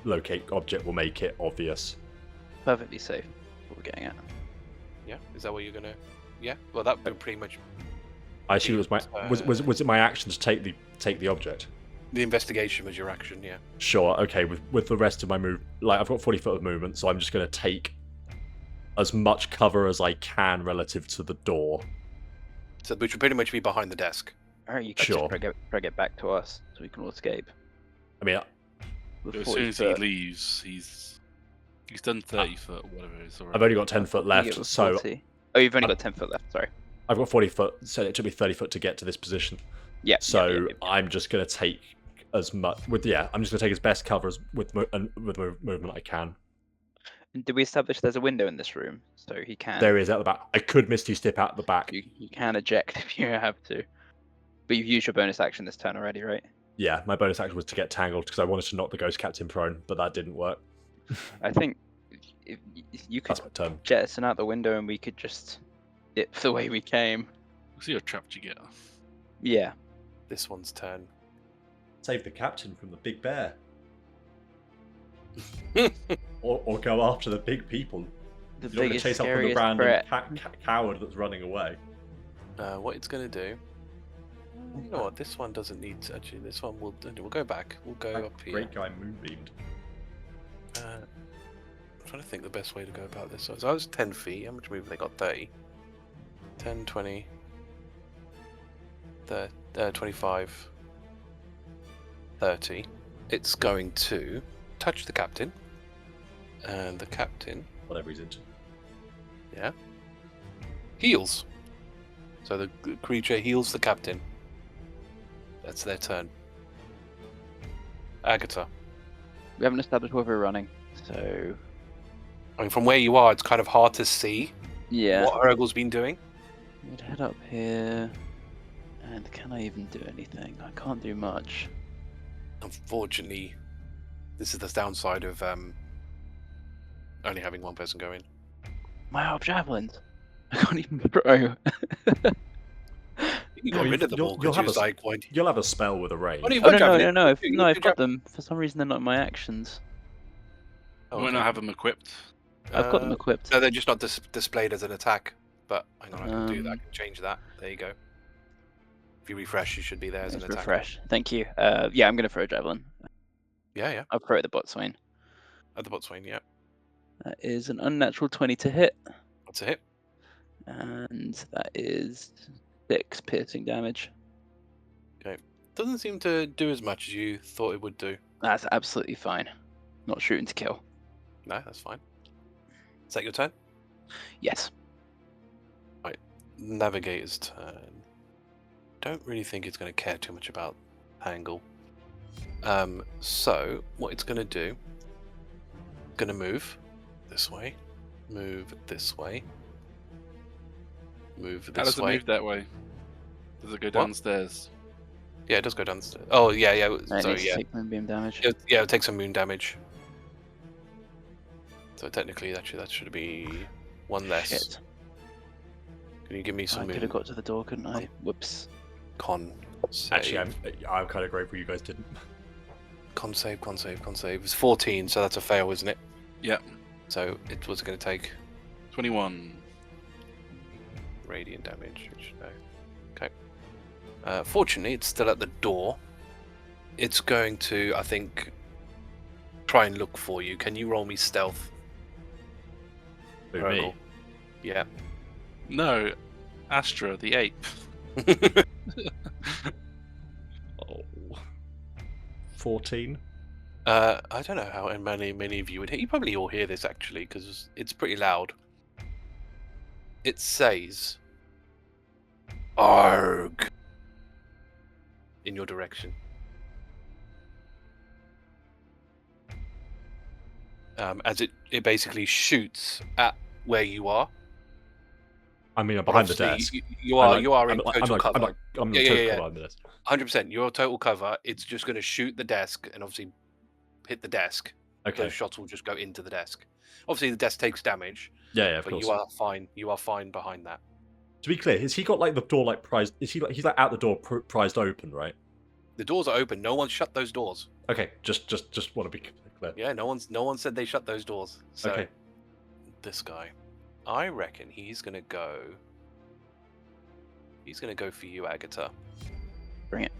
locate object will make it obvious. Perfectly safe. What we're getting at. Yeah. Is that what you're gonna? Yeah. Well, that would pretty much. I assume it was my was it my action to take the object? The investigation was your action. Yeah. Sure. Okay. With the rest of my move, like I've got 40 foot of movement, so I'm just going to take as much cover as I can relative to the door. So which would pretty much be behind the desk. Alright, you can Sure. just drag it back to us so we can all escape. I mean, With As 40 soon as he foot, leaves, he's done 30 foot or whatever it is. I've only got 10 foot you get left, with so 40. Oh, you've only got 10 foot left. Sorry. I've got 40 foot, so it took me 30 foot to get to this position. Yeah. So yeah. I'm just going to take as much I'm just going to take as best cover as with movement I can. And did we establish there's a window in this room so he can? There is at the back. I could Misty Step out the back. You can eject if you have to. But you've used your bonus action this turn already, right? Yeah, my bonus action was to get tangled because I wanted to knock the Ghost Captain prone, but that didn't work. I think if you could That's my turn. jettison out the window and we could just dip the way we came. See how trapped you get. Yeah. This one's turn. Save the captain from the big bear. or go after the big people. The You don't want to biggest, chase after the scariest random threat. coward that's running away. What it's gonna do? You know what? This one doesn't need to, actually. This one we'll go back. We'll go up here. Great guy moonbeamed. I'm trying to think the best way to go about this. So I was 10 feet. How much movement they got? 30. 10, 20, 25, 30. It's going to touch the captain. And the captain Whatever he's into. heals. So the creature heals the captain. That's their turn. Agata. We haven't established where we're running, so I mean, from where you are, it's kind of hard to see yeah. what Hrugguhl's been doing. We'd head up here. And can I even do anything? I can't do much. Unfortunately, this is the downside of only having one person go in. My harp javelins. I can't even throw. You got rid of them all you'll because have you was a- like, why? You'll have a spell with a range. What do you Oh, got, no, javelin? no. You I've could got them. For some reason, they're not in my actions. Oh, You might not have them equipped. I've got them equipped. No, they're just not displayed as an attack. But hang on, I can do that. I Um, can change that. There you go. If you refresh, you should be there as an Let's attack. refresh. Thank you. Yeah, I'm going to throw a javelin. Yeah. I'll throw it at the botswain. At the botswain, yeah. That is an unnatural 20 to hit. That's a hit. And that is 6 piercing damage. Doesn't seem to do as much as you thought it would do. That's absolutely fine. Not shooting to kill. No, that's fine. Is that your turn? Yes. Navigator's turn. Don't really think it's going to care too much about angle. So what it's going to do? Going to move this way, move this way, move How this does it way. move that way? Does it go What? downstairs? Yeah, it does go downstairs. Oh yeah. It So needs to yeah, take moonbeam damage. it'll take some moon damage. So technically, that should be one less. Shit. Can you give me I some could moon? have got to the door, couldn't I? Whoops. Con save. Actually, I'm kind of grateful you guys didn't. Con save. It's 14, so that's a fail, isn't it? Yep. So it was going to take 21. radiant damage. Which, no. Okay. Fortunately, it's still at the door. It's going to, I think, try and look for you. Can you roll me stealth? Who, me? Hrugguhl? Yeah. No, Astra, the ape. Oh. 14. I don't know how many of you would hear. You probably all hear this actually, because it's pretty loud. It says, "Arg," in your direction. As it basically shoots at where you are. I mean, I'm behind the Obviously, desk. You are in total cover. I'm Yeah, total yeah. cover under this. 100%. You're total cover. It's just going to shoot the desk and obviously hit the desk. Okay. Those shots will just go into the desk. Obviously, the desk takes damage, Yeah, of but course. you are fine. You are fine behind that. To be clear, has he got like the door like prized? Is he like he's like out the door prized open, right? The doors are open. No one's shut those doors. Okay, just want to be clear. Yeah, no one said they shut those doors. So Okay. this guy, I reckon he's gonna go. He's gonna go for you, Agata. Bring it.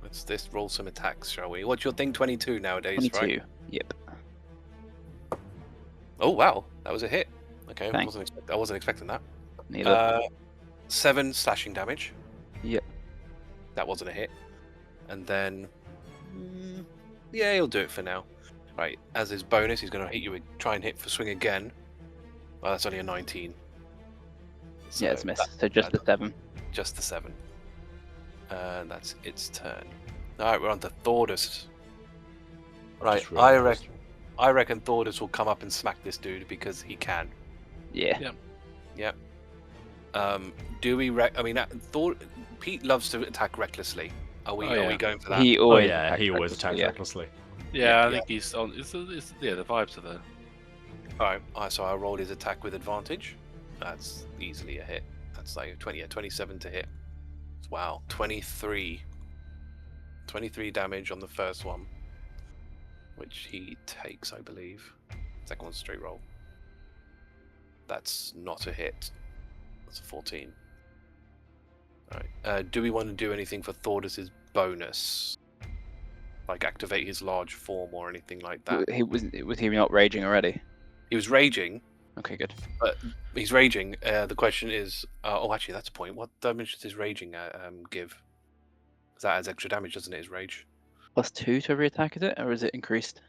Let's roll some attacks, shall we? What's your thing? 22 nowadays, 22. right? Yep. Oh wow, that was a hit. Okay, Thanks. I wasn't expecting that. Neither. 7 slashing damage. Yep. That wasn't a hit. And then, yeah, he'll do it for now. Right, as his bonus, he's going to hit you. Try and hit for swing again. Well, that's only a 19. Yeah, it's missed. So just the 7. Just the 7. And that's its turn. All right, we're on to Thordas. Right, I reckon Thordas will come up and smack this dude because he can. Yeah. Yep. Do we? Pete loves to attack recklessly. Are we going for that? He always he always attacks recklessly. Yeah, I think he's on. It's the vibes are there. All right, so I'll roll his attack with advantage. That's easily a hit. That's like 27 to hit. Wow, 23 damage on the first one, which he takes, I believe. Second one's straight roll. That's not a hit. That's a 14. All right. Do we want to do anything for Thordas's bonus? Like activate his large form or anything like that? Was he not raging already? He was raging. Okay, good. But he's raging. The question is, actually, that's a point. What damage does his raging give? That adds extra damage, doesn't it? His rage. +2 to every attack, is it, or is it increased?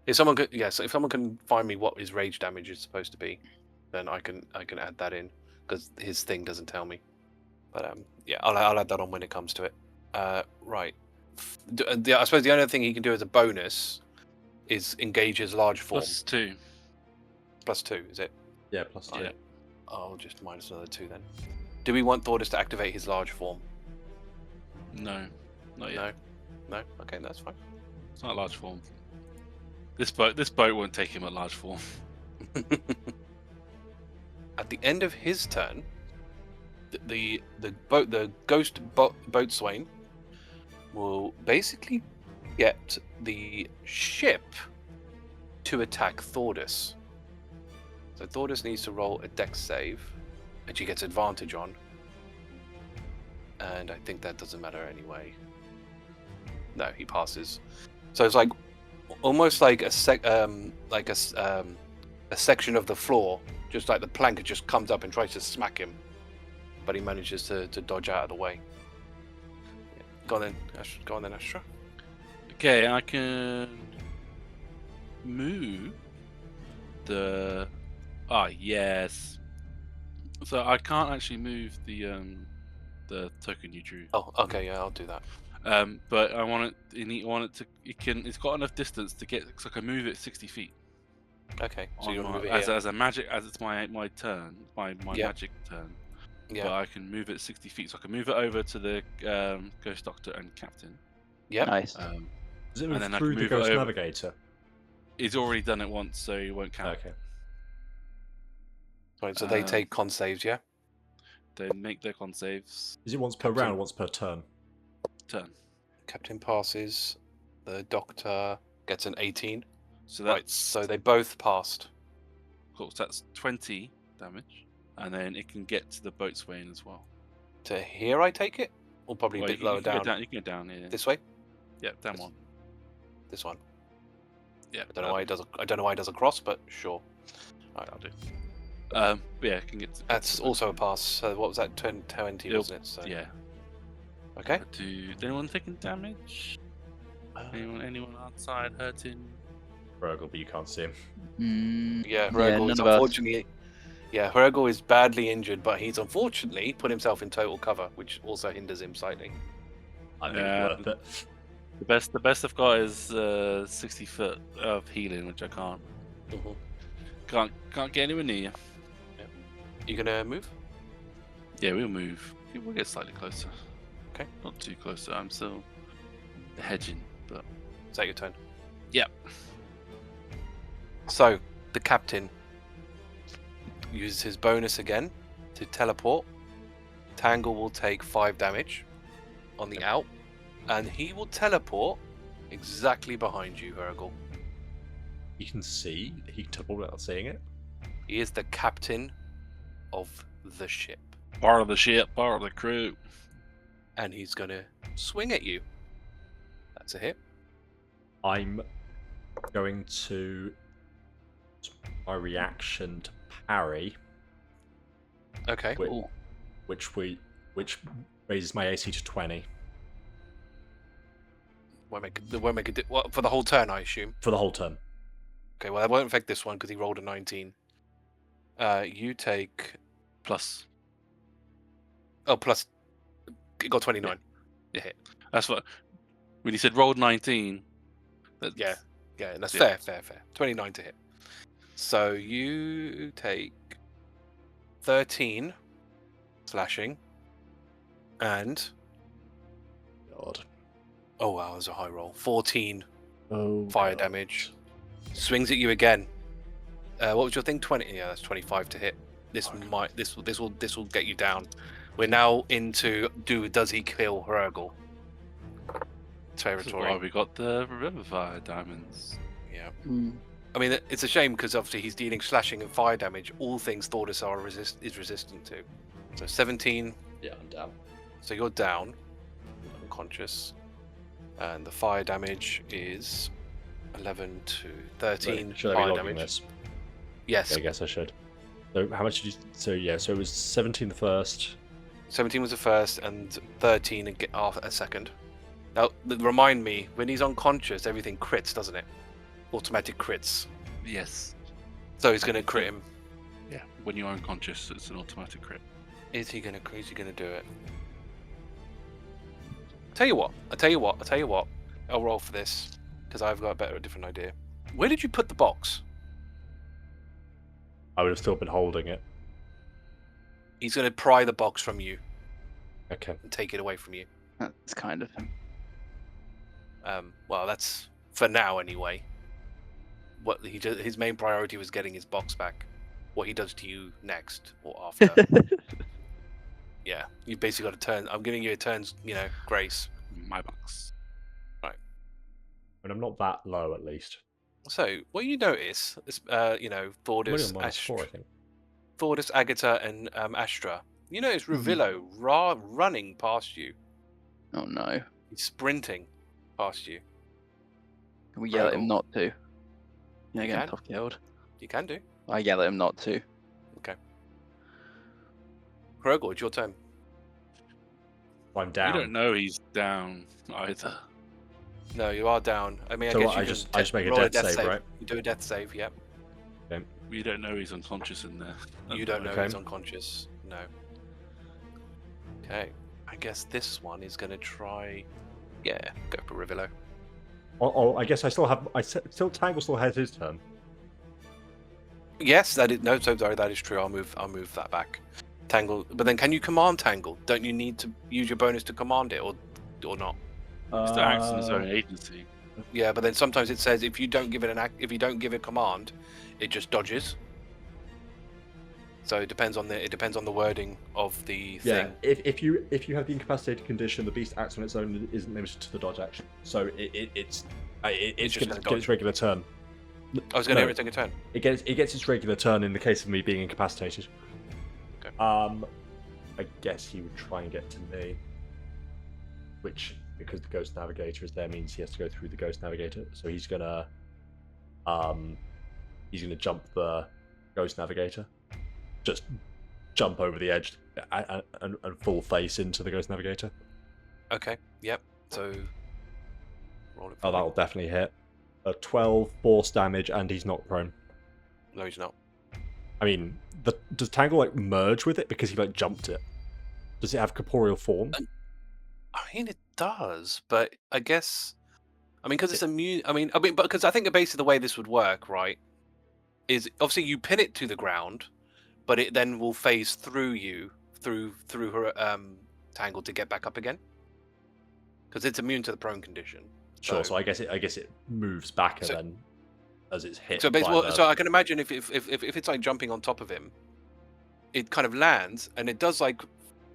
If someone could, if someone can find me what his rage damage is supposed to be, then I can add that in because his thing doesn't tell me. But yeah, I'll add that on when it comes to it. Right. I suppose the only thing he can do as a bonus is engage his large form. +2. +2, is it? Yeah, +2. Yeah. I'll just minus another 2 then. Do we want Thordas to activate his large form? No, not yet. No. Okay, that's fine. It's not large form. This boat won't take him at large form. At the end of his turn, the ghost boatswain will basically get the ship to attack Thordas. So Thordas needs to roll a dex save, and she gets advantage on. And I think that doesn't matter anyway. No, he passes. So it's like almost like a section of the floor, just like the plank just comes up and tries to smack him, but he manages to dodge out of the way. Yeah. Go on then, Astra. Okay, I can move the. Yes. So I can't actually move the token you drew. Oh, okay, yeah, I'll do that. But I want it to. It's got enough distance to get. So I can move it 60 feet. Okay, so you want to move it as a magic, as it's my turn, my magic turn. Yeah. But I can move it 60 feet, so I can move it over to the Ghost Doctor and Captain. Yeah. Nice. Does it and move then I through can the move Ghost it over. Navigator? He's already done it once, so it won't count. Okay. Right, so they take con saves, yeah? They make their con saves. Is it once per round or once per turn? Turn. Captain passes. The Doctor gets an 18. So that's Right, so they both passed. cool. So that's 20 damage, and then it can get to the boatswain as well. To here, I take it? Or probably a bit lower down. You can go down here. This way? Yeah, down one. This one. Yeah. I don't know why he does a cross, but sure. I'll do. Yeah, can get. That's also a pass. So what was that? 20, Yep. wasn't it? So, Yeah. Okay. Is anyone taking damage? Anyone outside hurting? Hrugguhl, but you can't see him. Yeah, Yeah, Hrugguhl none is of us. unfortunately. Yeah, Hrugguhl is badly injured, but he's unfortunately put himself in total cover, which also hinders him slightly. I think it's worth it. The best I've got is 60 foot of healing, which I can't. Mhm. Can't get anywhere near you. You gonna move? Yeah, we'll move. We'll get slightly closer. Okay. Not too closer. I'm still hedging, but Is that your turn? Yep. So the captain uses his bonus again to teleport. Tangle will take 5 damage on the out, and he will teleport exactly behind you, Hrugguhl. He can see. He can teleport without seeing it. He is the captain of the ship, part of the ship, part of the crew. and he's gonna swing at you. That's a hit. I'm going to my reaction to parry, Okay. which raises my AC to 20 Won't make a what, for the whole turn, I assume. for the whole turn. Okay, well that won't affect this one because he rolled a 19. You take Plus, plus. It got 29. You hit. that's what. When he said rolled 19. That's, Yeah, that's Yeah. fair. 29 to hit. So you take 13 slashing, and God. oh wow, there's a high roll. 14 Oh. fire God. damage. Swings at you again. What was your thing? 20. Yeah, that's 25 to hit. This will get you down. We're now into does he kill Hrugguhl That's why territory. we got the Revivify diamonds. Yeah. Mm. I mean, it's a shame because obviously he's dealing slashing and fire damage, all things Thordas is resistant to. So 17, Yeah, I'm down. so you're down, unconscious, and the fire damage is 11 to 13 Right, should I be fire logging damage. this? Yes, I guess I should. So how much did you? So yeah, so it was 17 the first. 17 was the first, and 13 a second. Now, remind me, when he's unconscious, everything crits, doesn't it? Automatic crits. Yes. So he's going to crit him. Yeah. When you're unconscious, it's an automatic crit. Is he gonna do it? Tell you what. I'll roll for this because I've got a different idea. Where did you put the box? I would have still been holding it. He's gonna pry the box from you Okay. and take it away from you. That's kind of him. Well, that's for now anyway. What his main priority was getting his box back. What he does to you next or after. Yeah, you basically got a turn. I'm giving you a turn's, grace. My box. And I'm not that low, at least. So what you notice is, I'm only Thordas, on -4, I think. Thordas, Agata, and Astra. You notice Hrugguhl running past you. Oh no. He's sprinting past you. Can we yell at him Hrugguhl. not to? Yeah, You get can. tough killed. You can do. I yell at him not to. Hrugguhl, it's your turn. I'm down. You don't know he's down either. No, you are down. I mean, I So guess what, you I can just make a roll death save, right? You do a death save, yep. We don't know he's unconscious in there. You don't know Okay. he's unconscious. No. Okay. I guess this one is going to try... Yeah, go for Rivilo. Oh, I guess I still have. Tangle still has his turn. Yes, that is... No, so sorry, that is true. I'll move that back. Tangle... But then can you command Tangle? Don't you need to use your bonus to command it, or not? He's still acts in his own agency. Yeah, but then sometimes it says if you don't give it a command, it just dodges. So it depends on the wording of the Yeah. thing. If you have the incapacitated condition, the beast acts on its own and isn't limited to the dodge action. So it's just going gonna to get its regular turn. I was going to No. hear it take a turn. It gets its regular turn in the case of me being incapacitated. Okay. I guess he would try and get to me, which, because the Ghost Navigator is there, means he has to go through the Ghost Navigator. So he's gonna jump the Ghost Navigator. just jump over the edge and full face into the Ghost Navigator. Okay. Yep. So roll it. Oh, that'll definitely hit. 12 force damage, and he's not prone. No, he's not. I mean, does Tangle like merge with it because he like jumped it? Does it have corporeal form? I mean, it does, but I guess, I mean, because it's immune. I mean, but because I think basically the way this would work, right, is obviously you pin it to the ground, but it then will phase through you through her Tangle to get back up again, because it's immune to the prone condition. Sure. So I guess it moves back and then as it's hit. So basically, so I can imagine if it's like jumping on top of him, it kind of lands and it does like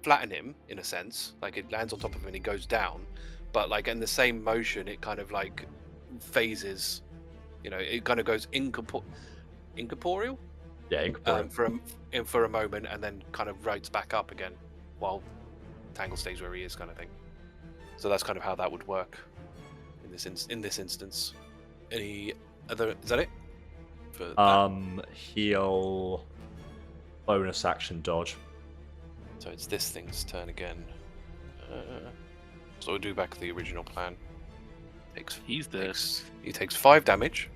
flatten him in a sense, like it lands on top of him and he goes down, but like in the same motion it kind of like phases, you know, it kind of goes incorporeal, yeah, incorporeal. for a moment and then kind of rides back up again while Tangle stays where he is, kind of thing. So that's kind of how that would work in this instance. Any other, is that it for that? He'll bonus action dodge. So it's this thing's turn again. So we'll do back the original plan. He takes 5 damage.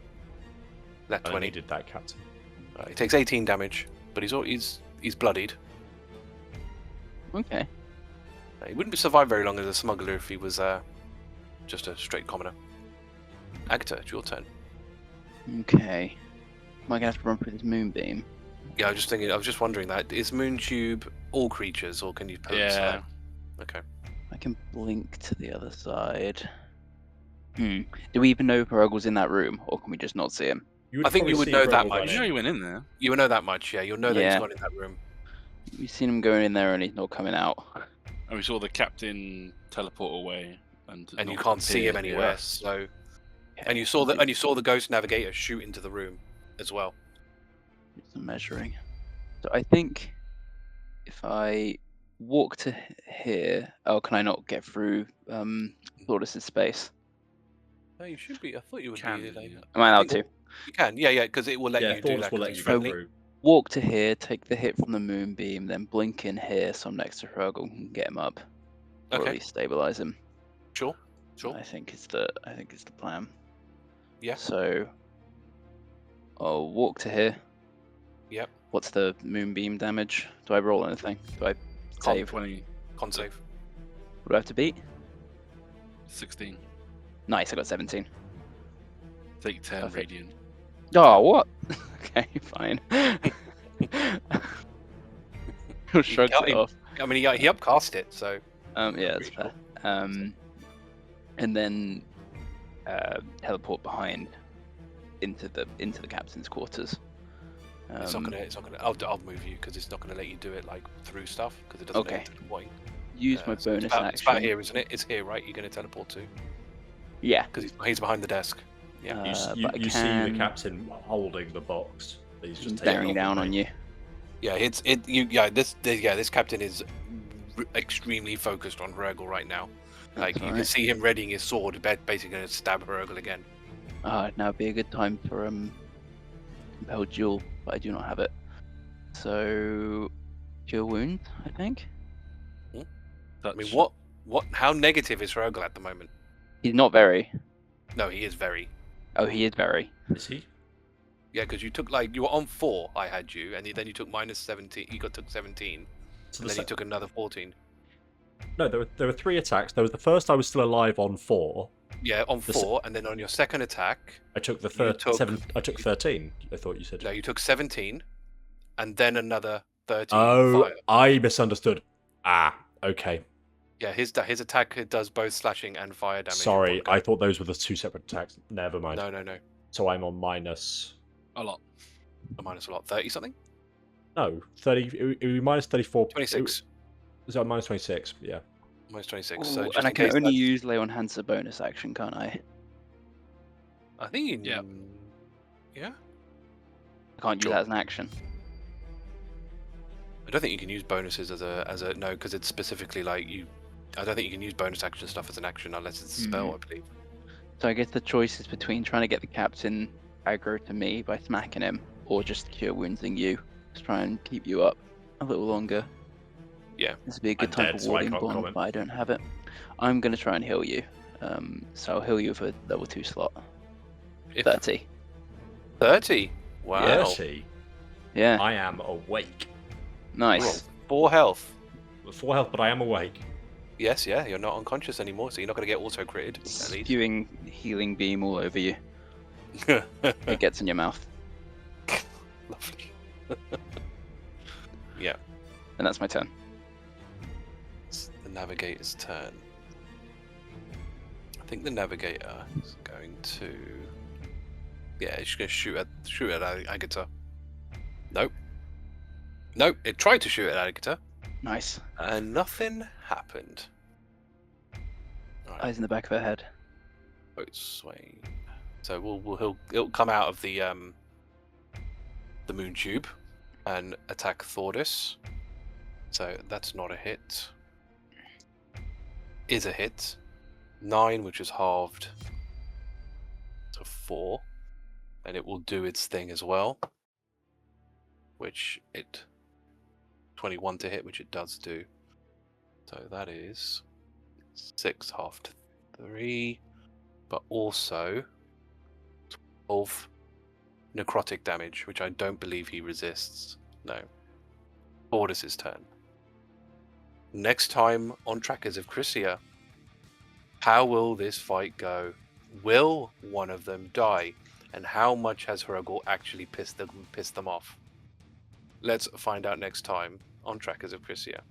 That 20. I needed that, Captain. He takes 18 damage, but he's bloodied. Okay. He wouldn't survive very long as a smuggler if he was just a straight commoner. Agata, it's your turn. Okay. Am I gonna have to run through this moonbeam? Yeah, I was just wondering that. Is Moontube all creatures, or can you pose? Yeah. Okay. I can blink to the other side. Do we even know if Hrugguhl's in that room, or can we just not see him? I think you would know that much. You know he went in there. You would know that much, yeah. You'll know that Yeah. he's gone in that room. We've seen him going in there and he's not coming out. And we saw the captain teleport away, and You not can't see him appear, anywhere. yeah. So, and you saw the Ghost Navigator shoot into the room as well. Do some measuring. So I think if I walk to here, can I not get through Thordas' space? No, you should be. I thought you would Can, be. yeah. Am I allowed to? You can, yeah, because it will let you do Thordas that. will 'cause let he's you go friendly. through. Walk to here, take the hit from the moonbeam, then blink in here, so I'm next to Hrugguhl and get him up, or at Okay. least stabilize him. Sure. I think it's the plan. Yeah. So I'll walk to here. Yep. What's the moonbeam damage? Do I roll anything? Do I Con save? 20, Con save. What do I have to beat? 16. Nice, I got 17. Take 10 Perfect. radiant. Oh, what? Okay, fine. Shrugs it off. I mean, he upcast it, so. Yeah, that's Pretty fair. And then teleport behind into the captain's quarters. It's not gonna. I'll move you because it's not gonna let you do it like through stuff because it doesn't Okay. get to the point. Use my So bonus it's action. about here, isn't it? It's here, right? You're gonna teleport to Yeah. because he's behind the desk. Yeah. But I You see the can- captain holding the box. That he's just bearing taken down off on the you. Yeah, this captain is extremely focused on Hrugguhl right now. Like That's you can see him readying his sword, basically going to stab Hrugguhl again. Now would be a good time for compelled duel, but I do not have it. So cure wound, I think. I mean, what? How negative is Hrugguhl at the moment? He's not very. No, he is very. Oh, he is very. Is he? Yeah, because you were on 4. I had you, and then you took minus 17. You took 17, So and then you took another 14. No, there were 3 attacks. There was the first I was still alive on 4. Yeah, on The 4, and then on your second attack, I took the You took- 7. I took 13. I thought you said. no, you took 17, and then another 13. Oh, fire. I misunderstood. Okay. Yeah, his attack does both slashing and fire damage. in Sorry, one go. I thought those were the 2 separate attacks. Never mind. No. So I'm on minus. A lot. A minus a lot. 30 something? No, 30. It would be minus 34. 26. Is that minus 26? Yeah. Minus 26. Ooh, So just and I in can case only that's- use Lay on Hands a bonus action, can't I? I think you. Yeah. Yeah. I can't use Sure. that as an action. I don't think you can use bonuses as a no, because it's specifically like you. I don't think you can use bonus action stuff as an action unless it's a spell, I believe. So I guess the choice is between trying to get the captain aggro to me by smacking him, or just cure woundsing you. Let's try and keep you up a little longer. Yeah. This would be a good I'm time dead, for so I Warding can't Bond, comment. but I don't have it. I'm going to try and heal you. So I'll heal you for level 2 slot. If 30. 30. Wow. 30. Yeah, I am awake. nice. 4 health. 4 health, but I am awake. Yes, yeah, you're not unconscious anymore, so you're not going to get auto-critted, at least. Spewing healing beam all over you. It gets in your mouth. Lovely. Yeah, And that's my turn. it's the navigator's turn. I think the navigator is going to... Yeah, he's going to shoot at Agata. Nope. Nope, it tried to shoot at Agata, Nice. and nothing happened. Alright. Eyes in the back of her head. Boat swing. So he'll come out of the moon tube and attack Thordas. So that's not a hit. Is a hit. 9, which is halved to 4, and it will do its thing as well. Which it 21 to hit, which it does do. So that is 6 halved to 3. But also 12 necrotic damage, which I don't believe he resists. No. Thordas' turn. Next time on Tracas of Crisia, how will this fight go? Will one of them die? And how much has Hrugguhl actually pissed them off? Let's find out next time on Tracas of Crisia.